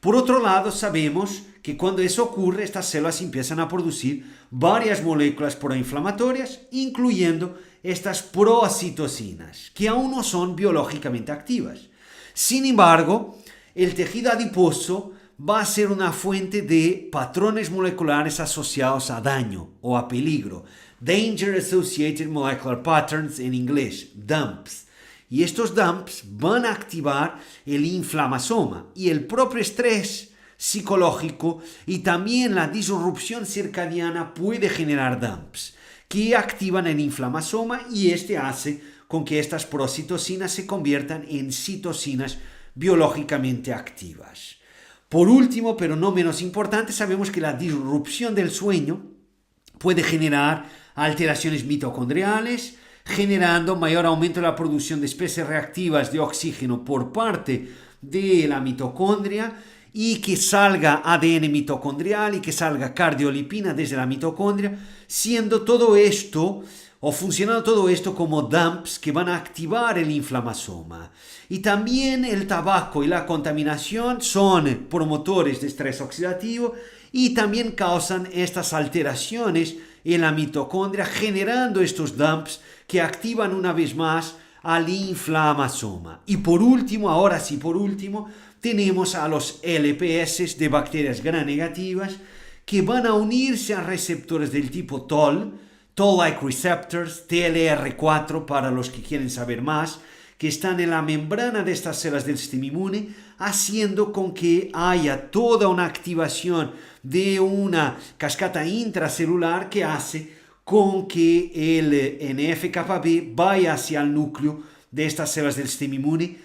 Por otro lado, sabemos que cuando eso ocurre, estas células empiezan a producir varias moléculas proinflamatorias, incluyendo estas procitocinas, que aún no son biológicamente activas. Sin embargo, el tejido adiposo va a ser una fuente de patrones moleculares asociados a daño o a peligro. Danger Associated Molecular Patterns en inglés, DAMPs. Y estos DAMPs van a activar el inflamasoma, y el propio estrés psicológico y también la disrupción circadiana puede generar DAMPs que activan el inflamasoma y este hace con que estas procitocinas se conviertan en citocinas biológicamente activas. Por último, pero no menos importante, sabemos que la disrupción del sueño puede generar alteraciones mitocondriales, generando mayor aumento de la producción de especies reactivas de oxígeno por parte de la mitocondria y que salga ADN mitocondrial y que salga cardiolipina desde la mitocondria, siendo todo esto o funcionando todo esto como DAMPs que van a activar el inflamasoma. Y también el tabaco y la contaminación son promotores de estrés oxidativo y también causan estas alteraciones en la mitocondria, generando estos DAMPs que activan una vez más al inflamasoma. Y por último, ahora sí, por último, tenemos a los LPS de bacterias gram negativas que van a unirse a receptores del tipo Toll-like receptors, TLR4 para los que quieren saber más, que están en la membrana de estas células del sistema inmune, haciendo con que haya toda una activación de una cascada intracelular que hace con que el NF-κB vaya hacia el núcleo de estas células del sistema inmune,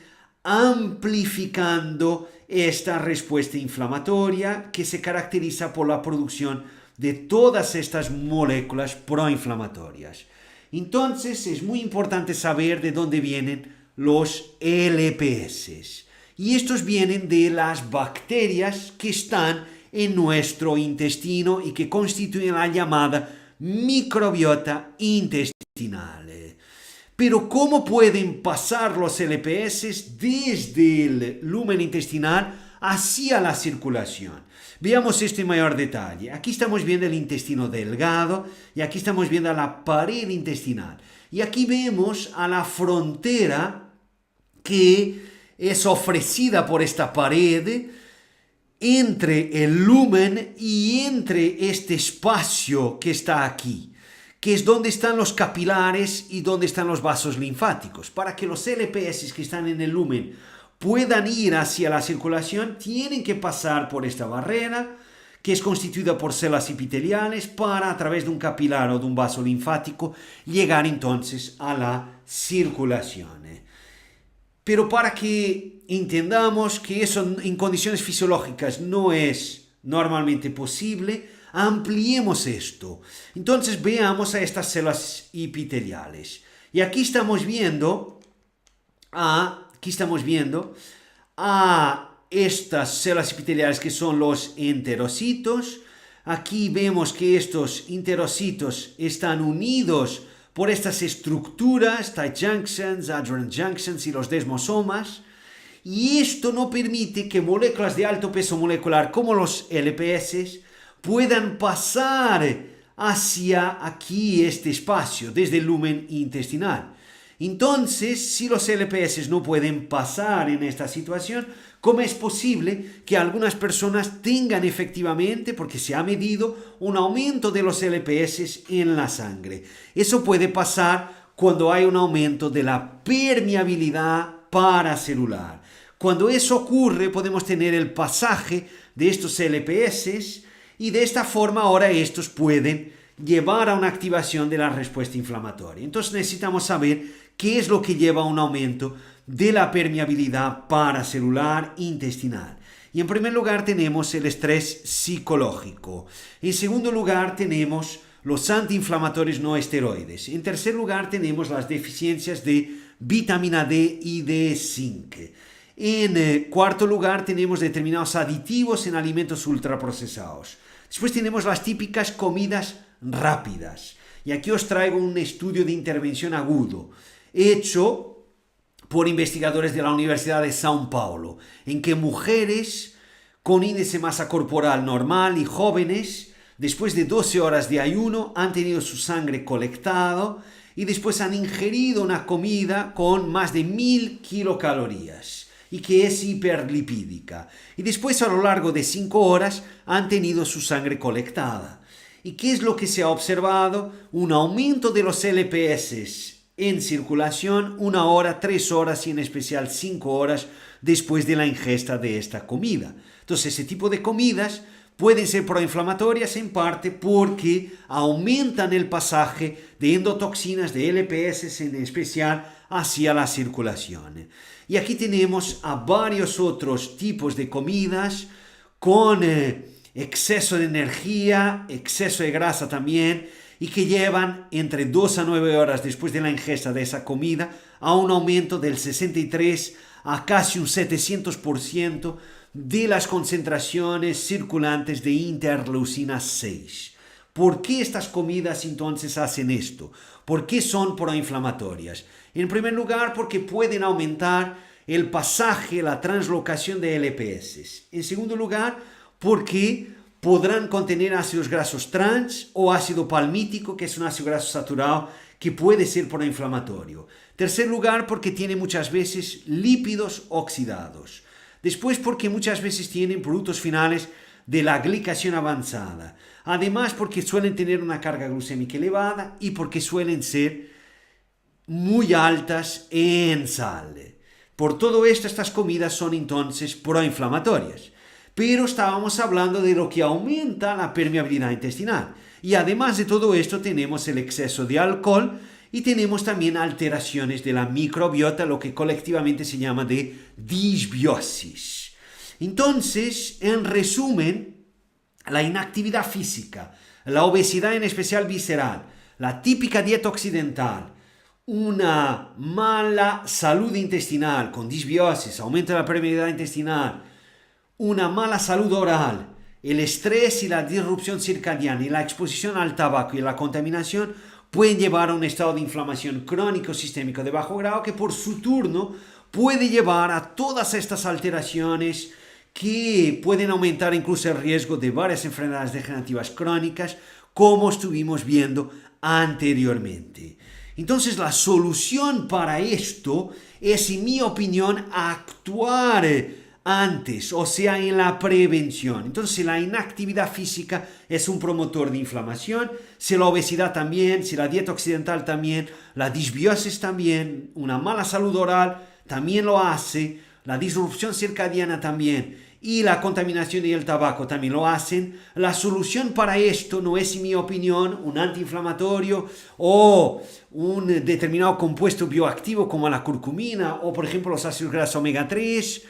amplificando esta respuesta inflamatoria que se caracteriza por la producción de todas estas moléculas proinflamatorias. Entonces es muy importante saber de dónde vienen los LPS. Y estos vienen de las bacterias que están en nuestro intestino y que constituyen la llamada microbiota intestinal. Pero ¿cómo pueden pasar los LPS desde el lumen intestinal hacia la circulación? Veamos esto en mayor detalle. Aquí estamos viendo el intestino delgado y aquí estamos viendo la pared intestinal. Y aquí vemos a la frontera que es ofrecida por esta pared entre el lumen y entre este espacio que está aquí, que es donde están los capilares y donde están los vasos linfáticos. Para que los LPS que están en el lumen puedan ir hacia la circulación, tienen que pasar por esta barrera, que es constituida por células epiteliales, para, a través de un capilar o de un vaso linfático, llegar entonces a la circulación. Pero para que entendamos que eso en condiciones fisiológicas no es normalmente posible, ampliemos esto. Entonces veamos a estas células epiteliales. Y aquí estamos viendo a estas células epiteliales que son los enterocitos. Aquí vemos que estos enterocitos están unidos por estas estructuras, tight junctions, adherent junctions y los desmosomas. Y esto no permite que moléculas de alto peso molecular como los LPS puedan pasar hacia aquí este espacio desde el lumen intestinal. Entonces, si los LPS no pueden pasar en esta situación, ¿cómo es posible que algunas personas tengan efectivamente, porque se ha medido, un aumento de los LPS en la sangre? Eso puede pasar cuando hay un aumento de la permeabilidad paracelular. Cuando eso ocurre, podemos tener el pasaje de estos LPS y de esta forma ahora estos pueden llevar a una activación de la respuesta inflamatoria. Entonces necesitamos saber qué es lo que lleva a un aumento de la permeabilidad paracelular intestinal. Y en primer lugar tenemos el estrés psicológico. En segundo lugar tenemos los antiinflamatorios no esteroides. En tercer lugar tenemos las deficiencias de vitamina D y de zinc. En cuarto lugar tenemos determinados aditivos en alimentos ultraprocesados. Después tenemos las típicas comidas rápidas. Y aquí os traigo un estudio de intervención agudo hecho por investigadores de la Universidad de São Paulo, en que mujeres con índice de masa corporal normal y jóvenes, después de 12 horas de ayuno, han tenido su sangre colectado y después han ingerido una comida con más de 1000 kilocalorías y que es hiperlipídica. Y después, a lo largo de 5 horas, han tenido su sangre colectada. ¿Y qué es lo que se ha observado? Un aumento de los LPS en circulación 1 hora, 3 horas y en especial 5 horas después de la ingesta de esta comida. Entonces, ese tipo de comidas pueden ser proinflamatorias en parte porque aumentan el pasaje de endotoxinas, de LPS en especial, hacia la circulación. Y aquí tenemos a varios otros tipos de comidas con exceso de energía, exceso de grasa también, y que llevan entre 2 a 9 horas después de la ingesta de esa comida a un aumento del 63 a casi un 700% de las concentraciones circulantes de interleucina 6. ¿Por qué estas comidas entonces hacen esto? ¿Por qué son proinflamatorias? En primer lugar, porque pueden aumentar el pasaje, la translocación de LPS. En segundo lugar, porque podrán contener ácidos grasos trans o ácido palmítico, que es un ácido graso saturado que puede ser proinflamatorio. Tercer lugar, porque tiene muchas veces lípidos oxidados. Después, porque muchas veces tienen productos finales de la glicación avanzada. Además, porque suelen tener una carga glucémica elevada y porque suelen ser muy altas en sal. Por todo esto, estas comidas son entonces proinflamatorias. Pero estábamos hablando de lo que aumenta la permeabilidad intestinal. Y además de todo esto, tenemos el exceso de alcohol y tenemos también alteraciones de la microbiota, lo que colectivamente se llama de disbiosis. Entonces, en resumen, la inactividad física, la obesidad en especial visceral, la típica dieta occidental, una mala salud intestinal con disbiosis, aumento de la permeabilidad intestinal, una mala salud oral, el estrés y la disrupción circadiana y la exposición al tabaco y la contaminación pueden llevar a un estado de inflamación crónico sistémico de bajo grado que por su turno puede llevar a todas estas alteraciones que pueden aumentar incluso el riesgo de varias enfermedades degenerativas crónicas, como estuvimos viendo anteriormente. Entonces, la solución para esto es, en mi opinión, actuar antes, o sea, en la prevención. Entonces, la inactividad física es un promotor de inflamación, si la obesidad también, si la dieta occidental también, la disbiosis también, una mala salud oral también lo hace, la disrupción circadiana también y la contaminación y el tabaco también lo hacen. La solución para esto no es, en mi opinión, un antiinflamatorio o un determinado compuesto bioactivo como la curcumina o, por ejemplo, los ácidos grasos omega 3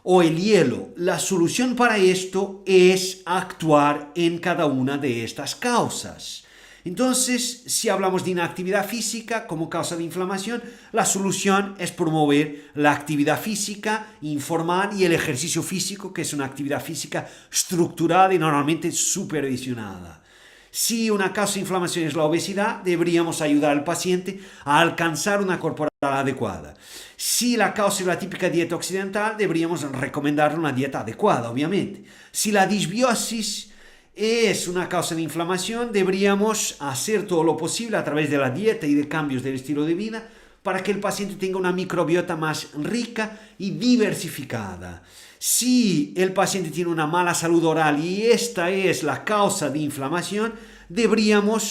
o el hielo. La solución para esto es actuar en cada una de estas causas. Entonces, si hablamos de inactividad física como causa de inflamación, la solución es promover la actividad física, informar y el ejercicio físico, que es una actividad física estructurada y normalmente supervisionada. Si una causa de inflamación es la obesidad, deberíamos ayudar al paciente a alcanzar una corporal adecuada. Si la causa es la típica dieta occidental, deberíamos recomendarle una dieta adecuada, obviamente. Si la disbiosis es una causa de inflamación, deberíamos hacer todo lo posible a través de la dieta y de cambios del estilo de vida para que el paciente tenga una microbiota más rica y diversificada. Si el paciente tiene una mala salud oral y esta es la causa de inflamación, deberíamos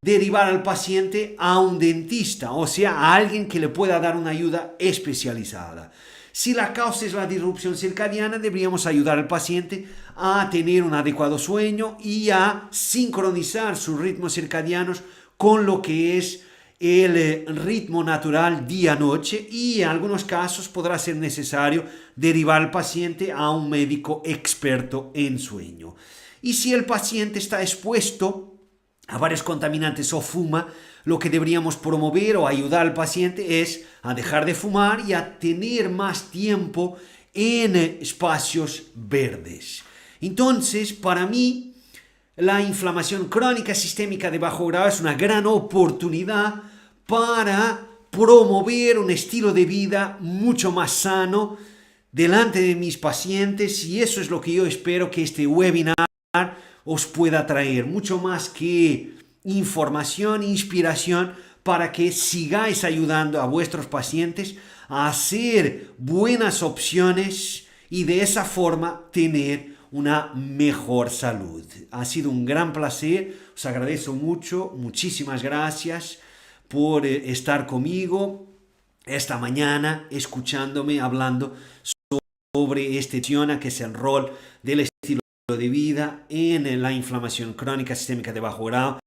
derivar al paciente a un dentista, o sea, a alguien que le pueda dar una ayuda especializada. Si la causa es la disrupción circadiana, deberíamos ayudar al paciente a tener un adecuado sueño y a sincronizar sus ritmos circadianos con lo que es el ritmo natural día-noche, y en algunos casos podrá ser necesario derivar al paciente a un médico experto en sueño. Y si el paciente está expuesto a varios contaminantes o fuma, lo que deberíamos promover o ayudar al paciente es a dejar de fumar y a tener más tiempo en espacios verdes. Entonces, para mí, la inflamación crónica sistémica de bajo grado es una gran oportunidad para promover un estilo de vida mucho más sano delante de mis pacientes, y eso es lo que yo espero que este webinar os pueda traer, mucho más que información, inspiración, para que sigáis ayudando a vuestros pacientes a hacer buenas opciones y de esa forma tener una mejor salud. Ha sido un gran placer, os agradezco mucho, muchísimas gracias por estar conmigo esta mañana, escuchándome, hablando sobre este tema que es el rol del estilo de vida en la inflamación crónica sistémica de bajo grado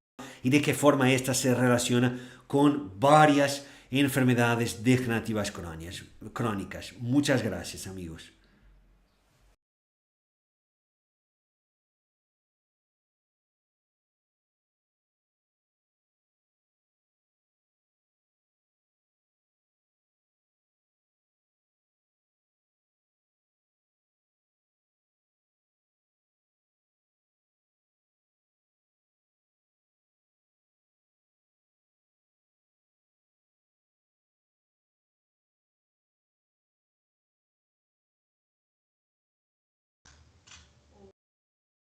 y de qué forma esta se relaciona con varias enfermedades degenerativas crónicas. Muchas gracias, amigos.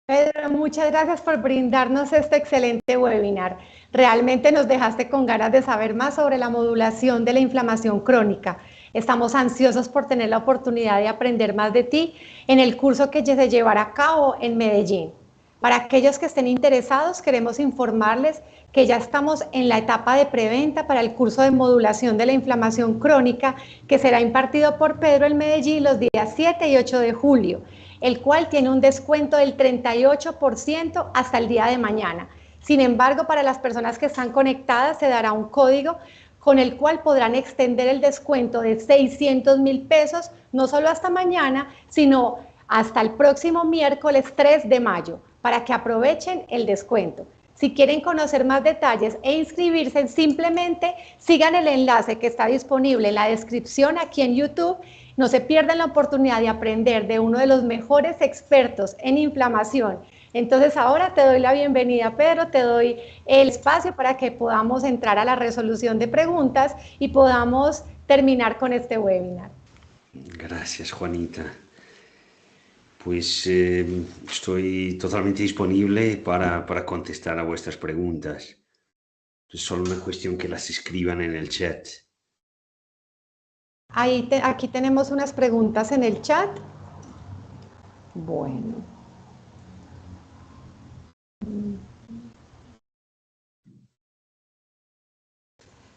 Pedro, muchas gracias por brindarnos este excelente webinar. Realmente nos dejaste con ganas de saber más sobre la modulación de la inflamación crónica. Estamos ansiosos por tener la oportunidad de aprender más de ti en el curso que se llevará a cabo en Medellín. Para aquellos que estén interesados, queremos informarles que ya estamos en la etapa de preventa para el curso de modulación de la inflamación crónica que será impartido por Pedro en Medellín los días 7 y 8 de julio, el cual tiene un descuento del 38% hasta el día de mañana. Sin embargo, para las personas que están conectadas se dará un código con el cual podrán extender el descuento de 600.000 pesos, no solo hasta mañana, sino hasta el próximo miércoles 3 de mayo, para que aprovechen el descuento. Si quieren conocer más detalles e inscribirse, simplemente sigan el enlace que está disponible en la descripción aquí en YouTube. No se pierdan la oportunidad de aprender de uno de los mejores expertos en inflamación. Entonces ahora te doy la bienvenida, Pedro, te doy el espacio para que podamos entrar a la resolución de preguntas y podamos terminar con este webinar. Gracias, Juanita. Pues estoy totalmente disponible para contestar a vuestras preguntas. Es solo una cuestión que las escriban en el chat. Aquí tenemos unas preguntas en el chat. Bueno.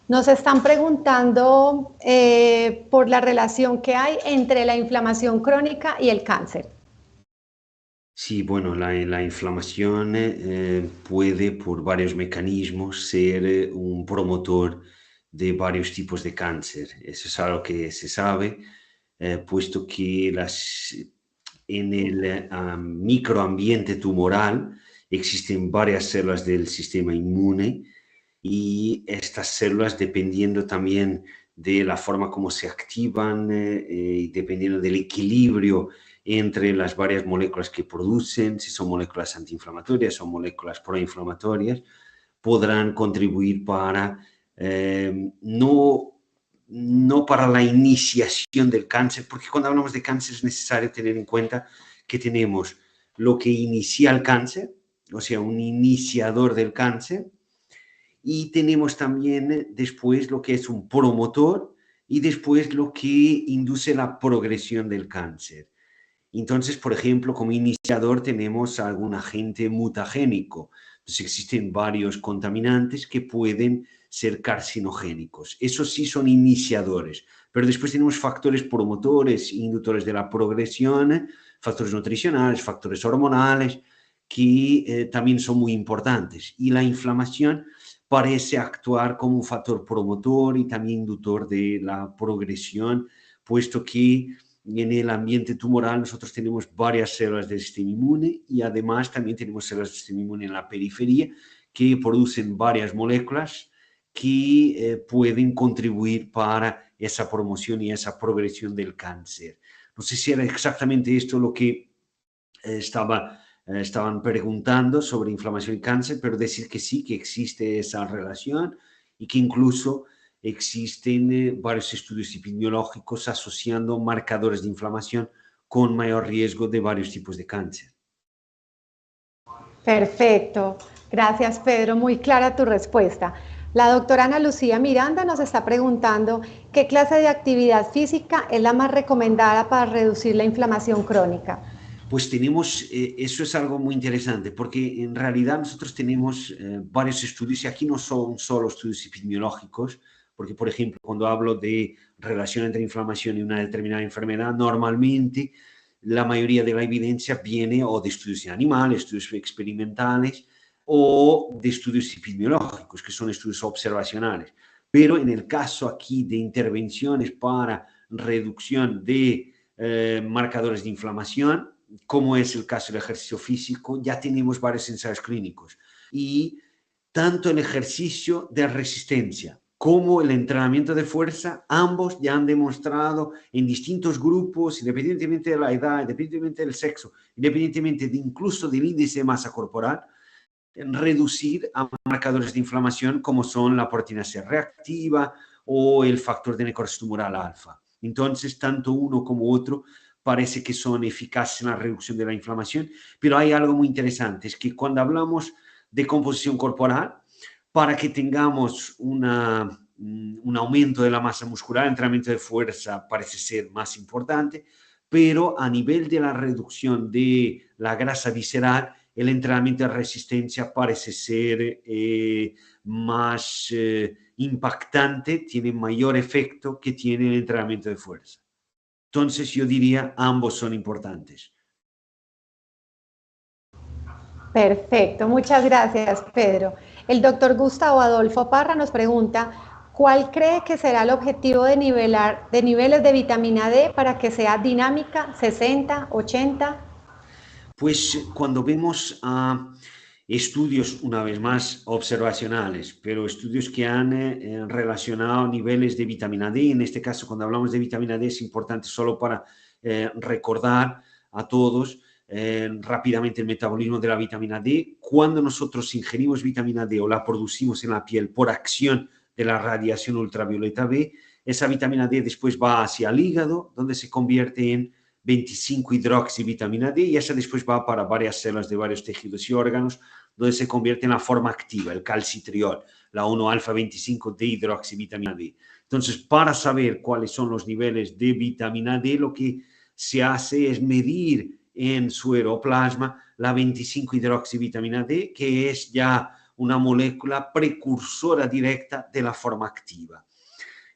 Nos están preguntando por la relación que hay entre la inflamación crónica y el cáncer. Sí, bueno, la inflamación puede por varios mecanismos ser un promotor de varios tipos de cáncer. Eso es algo que se sabe, puesto que en el microambiente tumoral existen varias células del sistema inmune y estas células, dependiendo también de la forma como se activan y dependiendo del equilibrio entre las varias moléculas que producen, si son moléculas antiinflamatorias o moléculas proinflamatorias, podrán contribuir para no para la iniciación del cáncer, porque cuando hablamos de cáncer es necesario tener en cuenta que tenemos lo que inicia el cáncer, o sea, un iniciador del cáncer, y tenemos también después lo que es un promotor y después lo que induce la progresión del cáncer. Entonces, por ejemplo, como iniciador tenemos algún agente mutagénico. Entonces, existen varios contaminantes que pueden ser carcinogénicos. Esos sí son iniciadores. Pero después tenemos factores promotores, inductores de la progresión, factores nutricionales, factores hormonales, que también son muy importantes. Y la inflamación parece actuar como un factor promotor y también inductor de la progresión, puesto que en el ambiente tumoral nosotros tenemos varias células del sistema inmune y además también tenemos células del sistema inmune en la periferia que producen varias moléculas que pueden contribuir para esa promoción y esa progresión del cáncer. No sé si era exactamente esto lo que estaban preguntando sobre inflamación y cáncer, pero decir que sí, que existe esa relación y que incluso existen varios estudios epidemiológicos asociando marcadores de inflamación con mayor riesgo de varios tipos de cáncer. Perfecto. Gracias, Pedro. Muy clara tu respuesta. La doctora Ana Lucía Miranda nos está preguntando qué clase de actividad física es la más recomendada para reducir la inflamación crónica. Pues tenemos, eso es algo muy interesante, porque en realidad nosotros tenemos varios estudios, y aquí no son solo estudios epidemiológicos, porque, por ejemplo, cuando hablo de relación entre inflamación y una determinada enfermedad, normalmente la mayoría de la evidencia viene o de estudios en animales, estudios experimentales o de estudios epidemiológicos, que son estudios observacionales. Pero en el caso aquí de intervenciones para reducción de marcadores de inflamación, como es el caso del ejercicio físico, ya tenemos varios ensayos clínicos. Y tanto el ejercicio de resistencia como el entrenamiento de fuerza, ambos ya han demostrado en distintos grupos, independientemente de la edad, independientemente del sexo, independientemente de incluso del índice de masa corporal, reducir a marcadores de inflamación como son la proteína C reactiva o el factor de necrosis tumoral alfa. Entonces, tanto uno como otro parece que son eficaces en la reducción de la inflamación, pero hay algo muy interesante, es que cuando hablamos de composición corporal, para que tengamos un aumento de la masa muscular, el entrenamiento de fuerza parece ser más importante, pero a nivel de la reducción de la grasa visceral, el entrenamiento de resistencia parece ser más impactante, tiene mayor efecto que tiene el entrenamiento de fuerza. Entonces yo diría ambos son importantes. Perfecto, muchas gracias, Pedro. El doctor Gustavo Adolfo Parra nos pregunta, ¿cuál cree que será el objetivo de niveles de vitamina D para que sea dinámica, 60, 80? Pues cuando vemos a estudios, una vez más, observacionales, pero estudios que han relacionado niveles de vitamina D, en este caso cuando hablamos de vitamina D es importante solo para recordar a todos rápidamente el metabolismo de la vitamina D. Cuando nosotros ingerimos vitamina D o la producimos en la piel por acción de la radiación ultravioleta B, esa vitamina D después va hacia el hígado, donde se convierte en 25-hidroxivitamina D y esa después va para varias células de varios tejidos y órganos, donde se convierte en la forma activa, el calcitriol, la 1-alfa-25-dehidroxivitamina D. Entonces, para saber cuáles son los niveles de vitamina D, lo que se hace es medir en suero o plasma la 25-hidroxivitamina D, que es ya una molécula precursora directa de la forma activa.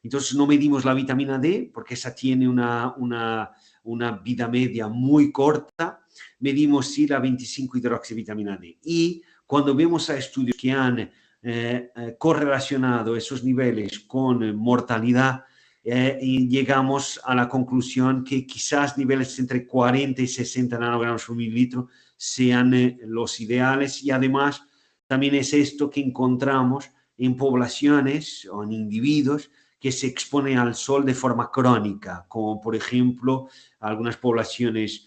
Entonces no medimos la vitamina D porque esa tiene una vida media muy corta, medimos sí la 25-hidroxivitamina D. Y cuando vemos a estudios que han correlacionado esos niveles con mortalidad, y llegamos a la conclusión que quizás niveles entre 40 y 60 nanogramos por mililitro sean los ideales, y además también es esto que encontramos en poblaciones o en individuos que se exponen al sol de forma crónica, como por ejemplo algunas poblaciones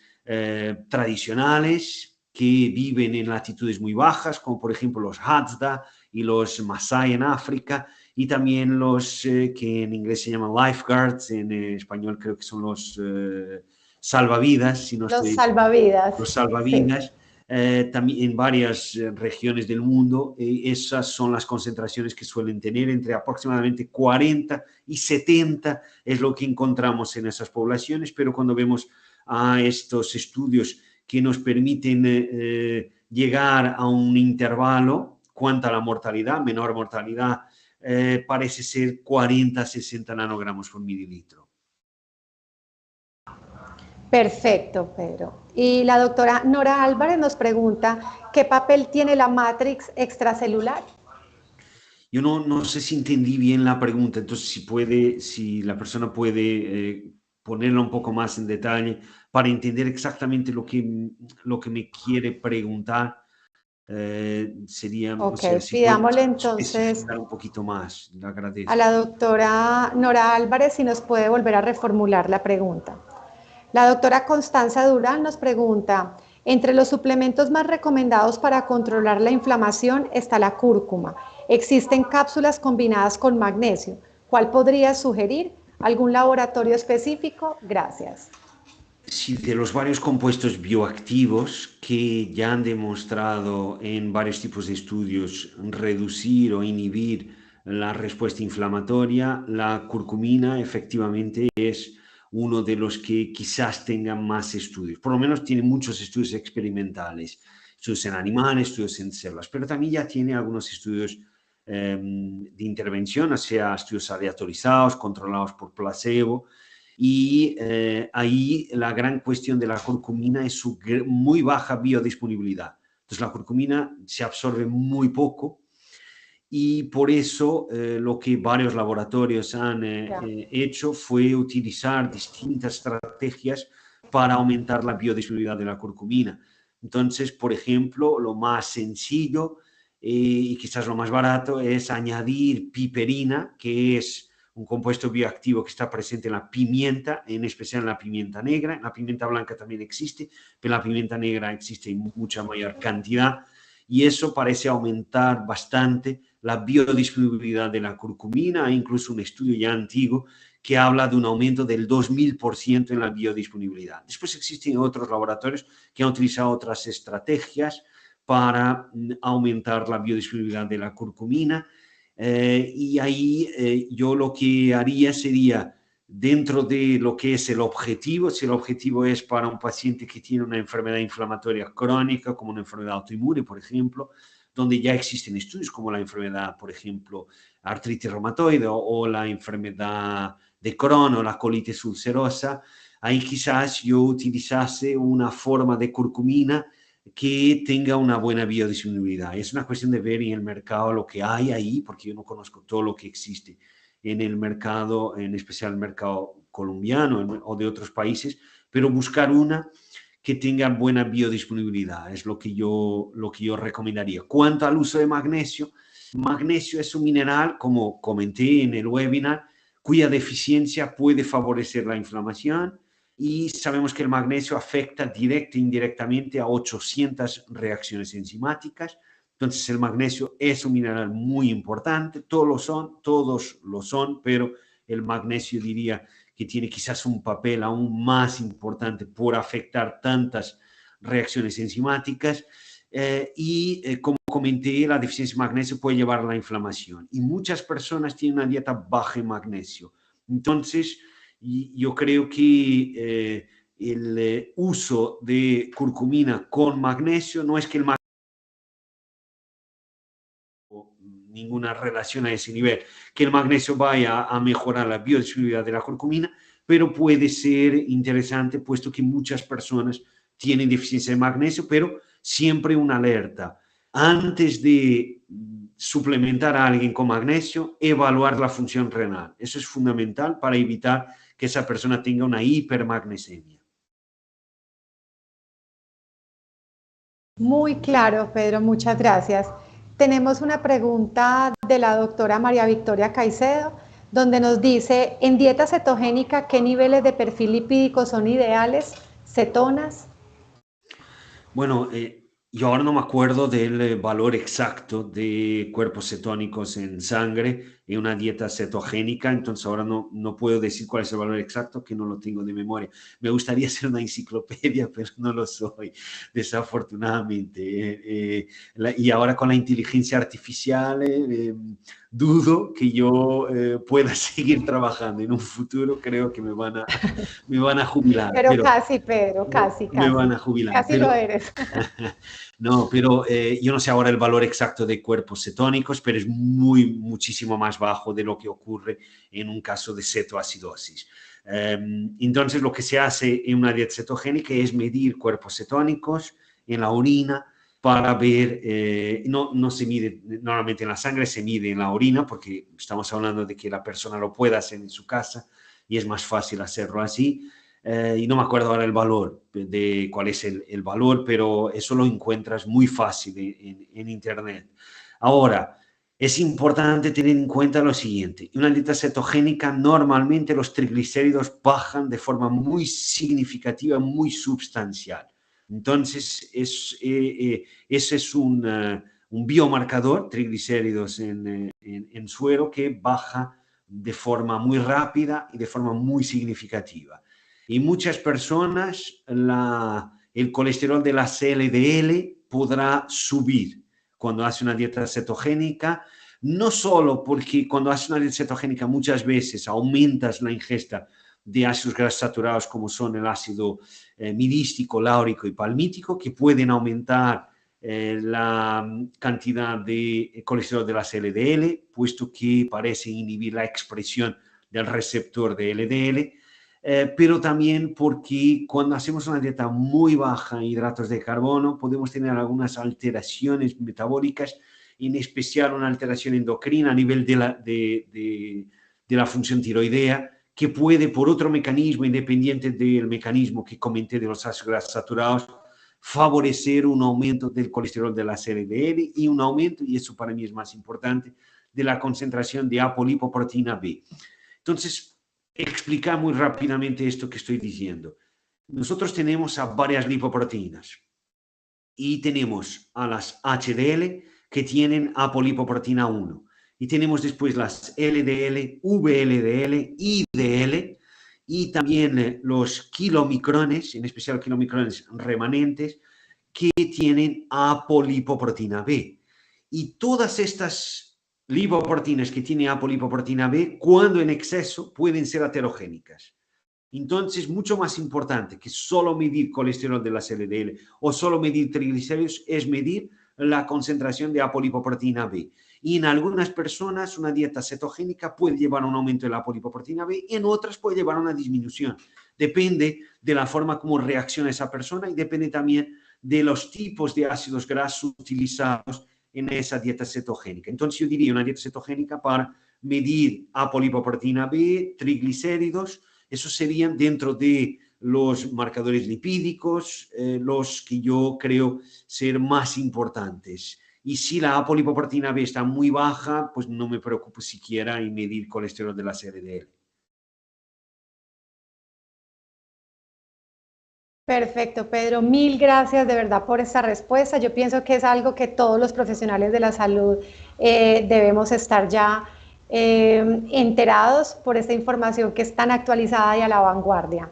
tradicionales que viven en latitudes muy bajas, como por ejemplo los Hadza y los Masái en África, y también los que en inglés se llaman lifeguards, en español creo que son los salvavidas. Si no los salvavidas. Los salvavidas. Sí. También en varias regiones del mundo, esas son las concentraciones que suelen tener, entre aproximadamente 40 y 70 es lo que encontramos en esas poblaciones, pero cuando vemos a estos estudios que nos permiten llegar a un intervalo cuanto a la mortalidad, menor mortalidad, parece ser 40-60 nanogramos por mililitro. Perfecto, Pedro. Y la doctora Nora Álvarez nos pregunta, ¿qué papel tiene la matrix extracelular? Yo no sé si entendí bien la pregunta, entonces si la persona puede ponerla un poco más en detalle para entender exactamente lo que me quiere preguntar. Sería, ok, o sea, si pidámosle entonces un poquito más, le agradezco. A la doctora Nora Álvarez si nos puede volver a reformular la pregunta. La doctora Constanza Durán nos pregunta, entre los suplementos más recomendados para controlar la inflamación está la cúrcuma. Existen cápsulas combinadas con magnesio. ¿Cuál podría sugerir? ¿Algún laboratorio específico? Gracias. Sí, de los varios compuestos bioactivos que ya han demostrado en varios tipos de estudios reducir o inhibir la respuesta inflamatoria, la curcumina efectivamente es uno de los que quizás tengan más estudios. Por lo menos tiene muchos estudios experimentales, estudios en animales, estudios en células, pero también ya tiene algunos estudios de intervención, o sea, estudios aleatorizados, controlados por placebo. Y ahí la gran cuestión de la curcumina es su muy baja biodisponibilidad. Entonces la curcumina se absorbe muy poco y por eso lo que varios laboratorios han hecho fue utilizar distintas estrategias para aumentar la biodisponibilidad de la curcumina. Entonces, por ejemplo, lo más sencillo y quizás lo más barato es añadir piperina, que es un compuesto bioactivo que está presente en la pimienta, en especial en la pimienta negra. En la pimienta blanca también existe, pero en la pimienta negra existe en mucha mayor cantidad y eso parece aumentar bastante la biodisponibilidad de la curcumina. Hay incluso un estudio ya antiguo que habla de un aumento del 2000% en la biodisponibilidad. Después existen otros laboratorios que han utilizado otras estrategias para aumentar la biodisponibilidad de la curcumina. Y ahí yo lo que haría sería, dentro de lo que es el objetivo, si el objetivo es para un paciente que tiene una enfermedad inflamatoria crónica, como una enfermedad autoinmune, por ejemplo, donde ya existen estudios como la enfermedad, por ejemplo, artritis reumatoide o la enfermedad de Crohn o la colitis ulcerosa, ahí quizás yo utilizase una forma de curcumina que tenga una buena biodisponibilidad. Es una cuestión de ver en el mercado lo que hay ahí, porque yo no conozco todo lo que existe en el mercado, en especial el mercado colombiano o de otros países, pero buscar una que tenga buena biodisponibilidad es lo que yo recomendaría. Cuanto al uso de magnesio, magnesio es un mineral, como comenté en el webinar, cuya deficiencia puede favorecer la inflamación y sabemos que el magnesio afecta directa e indirectamente a 800 reacciones enzimáticas. Entonces el magnesio es un mineral muy importante, todos lo son, pero el magnesio diría que tiene quizás un papel aún más importante por afectar tantas reacciones enzimáticas como comenté, la deficiencia de magnesio puede llevar a la inflamación y muchas personas tienen una dieta baja en magnesio. Entonces, yo creo que el uso de curcumina con magnesio no es que el magnesio ninguna relación a ese nivel, que el magnesio vaya a mejorar la biodisponibilidad de la curcumina, pero puede ser interesante puesto que muchas personas tienen deficiencia de magnesio, pero siempre una alerta. Antes de suplementar a alguien con magnesio, evaluar la función renal. Eso es fundamental para evitar que esa persona tenga una hipermagnesemia. Muy claro, Pedro, muchas gracias. Tenemos una pregunta de la doctora María Victoria Caicedo, donde nos dice, en dieta cetogénica, ¿qué niveles de perfil lipídico son ideales? ¿Cetonas? Bueno, yo ahora no me acuerdo del valor exacto de cuerpos cetónicos en sangre en una dieta cetogénica, entonces ahora no puedo decir cuál es el valor exacto, que no lo tengo de memoria. Me gustaría ser una enciclopedia, pero no lo soy, desafortunadamente. Y ahora con la inteligencia artificial, dudo que yo pueda seguir trabajando en un futuro, creo que me van a jubilar. Pero casi, Pedro, casi. Me van a jubilar. Casi lo eres. No, pero yo no sé ahora el valor exacto de cuerpos cetónicos, pero es muchísimo más bajo de lo que ocurre en un caso de cetoacidosis. Entonces, lo que se hace en una dieta cetogénica es medir cuerpos cetónicos en la orina para ver, no se mide normalmente en la sangre, se mide en la orina, porque estamos hablando de que la persona lo pueda hacer en su casa y es más fácil hacerlo así. Y no me acuerdo ahora el valor, de cuál es el valor, pero eso lo encuentras muy fácil en Internet. Ahora, es importante tener en cuenta lo siguiente. En una dieta cetogénica normalmente los triglicéridos bajan de forma muy significativa, muy sustancial. Entonces, ese es un biomarcador, triglicéridos en suero, que baja de forma muy rápida y de forma muy significativa. Y muchas personas el colesterol de la LDL podrá subir cuando hace una dieta cetogénica, no solo porque cuando hace una dieta cetogénica muchas veces aumentas la ingesta de ácidos grasos saturados como son el ácido mirístico, láurico y palmítico, que pueden aumentar la cantidad de colesterol de las LDL, puesto que parece inhibir la expresión del receptor de LDL, pero también porque cuando hacemos una dieta muy baja en hidratos de carbono podemos tener algunas alteraciones metabólicas, en especial una alteración endocrina a nivel de la función tiroidea, que puede, por otro mecanismo independiente del mecanismo que comenté de los ácidos grasos saturados, favorecer un aumento del colesterol de las LDL y un aumento, y eso para mí es más importante, de la concentración de apolipoproteína B. Entonces, explicar muy rápidamente esto que estoy diciendo. Nosotros tenemos a varias lipoproteínas y tenemos a las HDL que tienen apolipoproteína 1 y tenemos después las LDL, VLDL, IDL y también los kilomicrones, en especial kilomicrones remanentes, que tienen apolipoproteína B. Y todas estas lipoproteínas que tienen apolipoproteína B, cuando en exceso, pueden ser aterogénicas. Entonces, mucho más importante que solo medir colesterol de las LDL o solo medir triglicéridos es medir la concentración de apolipoproteína B. Y en algunas personas una dieta cetogénica puede llevar a un aumento de la apolipoproteína B, en otras puede llevar a una disminución. Depende de la forma como reacciona esa persona y depende también de los tipos de ácidos grasos utilizados en esa dieta cetogénica. Entonces yo diría una dieta cetogénica para medir apolipoproteína B, triglicéridos, esos serían dentro de los marcadores lipídicos, los que yo creo ser más importantes. Y si la apolipoproteína B está muy baja, pues no me preocupo siquiera en medir colesterol de las LDL. Perfecto, Pedro. Mil gracias de verdad por esta respuesta. Yo pienso que es algo que todos los profesionales de la salud debemos estar ya enterados por esta información que es tan actualizada y a la vanguardia.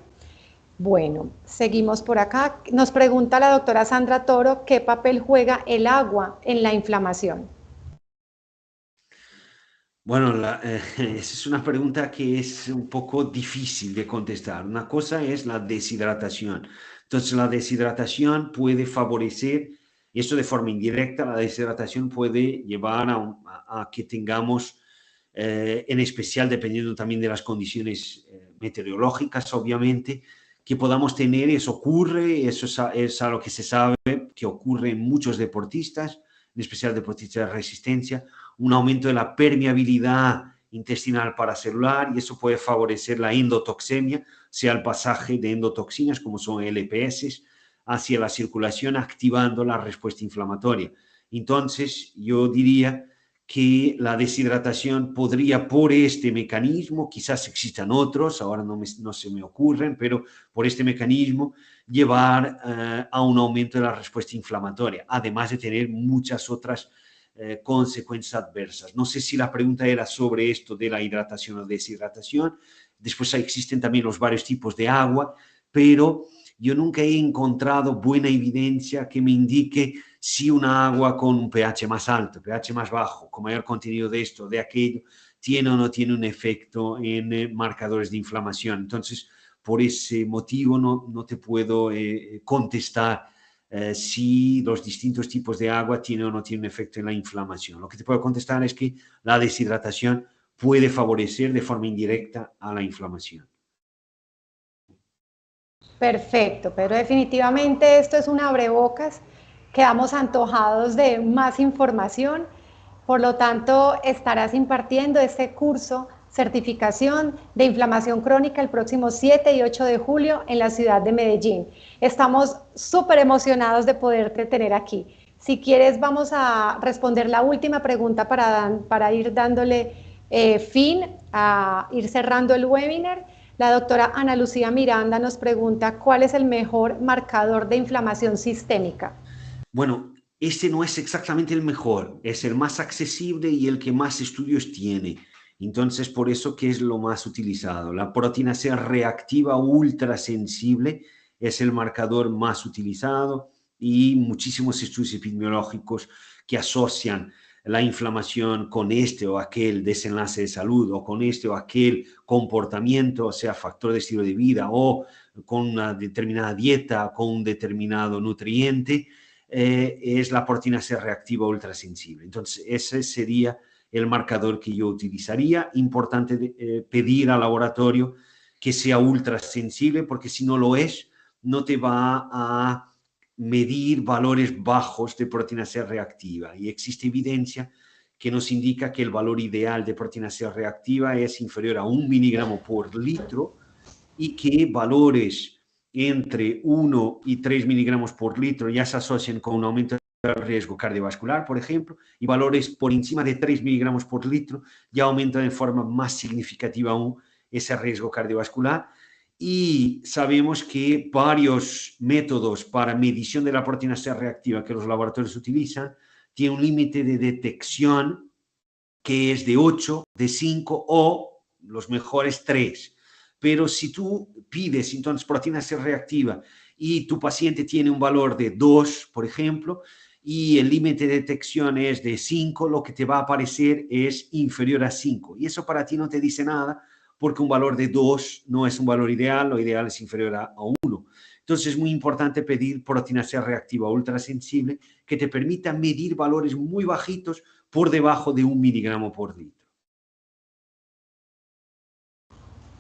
Bueno, seguimos por acá. Nos pregunta la doctora Sandra Toro, ¿qué papel juega el agua en la inflamación? Bueno, esa es una pregunta que es un poco difícil de contestar. Una cosa es la deshidratación. Entonces, la deshidratación puede favorecer, y eso de forma indirecta, la deshidratación puede llevar a que tengamos, en especial dependiendo también de las condiciones meteorológicas, obviamente, que podamos tener, eso ocurre, eso es algo que se sabe que ocurre en muchos deportistas, en especial deportistas de resistencia, un aumento de la permeabilidad intestinal paracelular y eso puede favorecer la endotoxemia, sea el pasaje de endotoxinas como son LPS hacia la circulación activando la respuesta inflamatoria. Entonces yo diría que la deshidratación podría por este mecanismo, quizás existan otros, ahora no se me ocurren, pero por este mecanismo llevar a un aumento de la respuesta inflamatoria, además de tener muchas otras consecuencias adversas. No sé si la pregunta era sobre esto de la hidratación o deshidratación. Después existen también los varios tipos de agua, pero yo nunca he encontrado buena evidencia que me indique si una agua con un pH más alto, pH más bajo, con mayor contenido de esto, de aquello, tiene o no tiene un efecto en marcadores de inflamación. Entonces, por ese motivo no te puedo contestar si los distintos tipos de agua tienen o no tienen efecto en la inflamación. Lo que te puedo contestar es que la deshidratación puede favorecer de forma indirecta a la inflamación. Perfecto, pero definitivamente esto es un abrebocas. Quedamos antojados de más información. Por lo tanto, estarás impartiendo este curso certificación de inflamación crónica el próximo 7 y 8 de julio en la ciudad de Medellín. Estamos súper emocionados de poderte tener aquí. Si quieres, vamos a responder la última pregunta para ir dándole fin, a ir cerrando el webinar. La doctora Ana Lucía Miranda nos pregunta, ¿cuál es el mejor marcador de inflamación sistémica? Bueno, este no es exactamente el mejor, es el más accesible y el que más estudios tiene. Entonces, por eso que es lo más utilizado. La proteína C reactiva ultrasensible es el marcador más utilizado y muchísimos estudios epidemiológicos que asocian la inflamación con este o aquel desenlace de salud o con este o aquel comportamiento, o sea, factor de estilo de vida o con una determinada dieta, con un determinado nutriente, es la proteína C reactiva ultrasensible. Entonces, ese sería el marcador que yo utilizaría. Importante pedir al laboratorio que sea ultrasensible, porque si no lo es, no te va a medir valores bajos de proteína C reactiva. Y existe evidencia que nos indica que el valor ideal de proteína C reactiva es inferior a 1 miligramo por litro y que valores entre 1 y 3 miligramos por litro ya se asocian con un aumento del riesgo cardiovascular, por ejemplo, y valores por encima de 3 miligramos por litro ya aumentan de forma más significativa aún ese riesgo cardiovascular. Y sabemos que varios métodos para medición de la proteína C reactiva que los laboratorios utilizan tienen un límite de detección que es de 8, de 5 o los mejores 3. Pero si tú pides entonces proteína C reactiva y tu paciente tiene un valor de 2, por ejemplo, y el límite de detección es de 5, lo que te va a aparecer es inferior a 5. Y eso para ti no te dice nada, porque un valor de 2 no es un valor ideal, lo ideal es inferior a 1. Entonces es muy importante pedir proteína C reactiva ultrasensible que te permita medir valores muy bajitos por debajo de 1 miligramo por litro.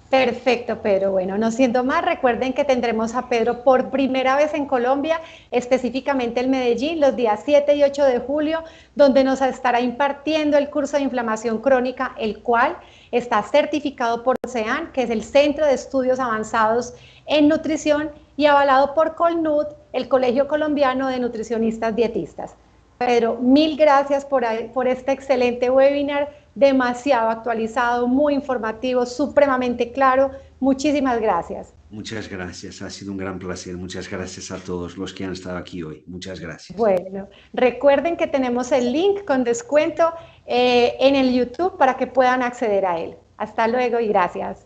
Perfecto, Pedro. Bueno, no siendo más, recuerden que tendremos a Pedro por primera vez en Colombia, específicamente en Medellín, los días 7 y 8 de julio, donde nos estará impartiendo el curso de inflamación crónica, el cual está certificado por CEAN, que es el Centro de Estudios Avanzados en Nutrición, y avalado por Colnut, el Colegio Colombiano de Nutricionistas Dietistas. Pedro, mil gracias por este excelente webinar, demasiado actualizado, muy informativo, supremamente claro. Muchísimas gracias. Muchas gracias, ha sido un gran placer. Muchas gracias a todos los que han estado aquí hoy. Muchas gracias. Bueno, recuerden que tenemos el link con descuento en el YouTube para que puedan acceder a él. Hasta luego y gracias.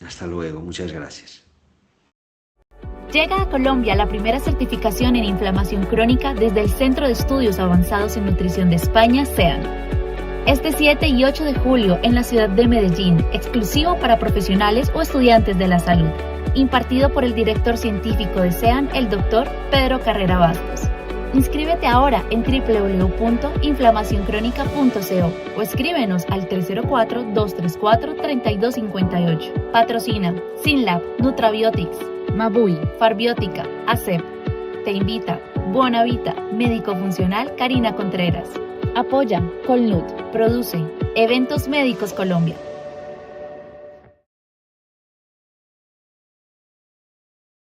Hasta luego, muchas gracias. Llega a Colombia la primera certificación en inflamación crónica desde el Centro de Estudios Avanzados en Nutrición de España, CEAN. Este 7 y 8 de julio en la ciudad de Medellín, exclusivo para profesionales o estudiantes de la salud, impartido por el director científico de CEAN, el Dr. Pedro Carrera Bastos. Inscríbete ahora en www.inflamacioncronica.co o escríbenos al 304-234-3258. Patrocina Synlab, Nutrabiotics, Mabui, Farbiótica, ACEP. Te invita Buonavita, Médico Funcional Karina Contreras. Apoya Colnut, produce Eventos Médicos Colombia.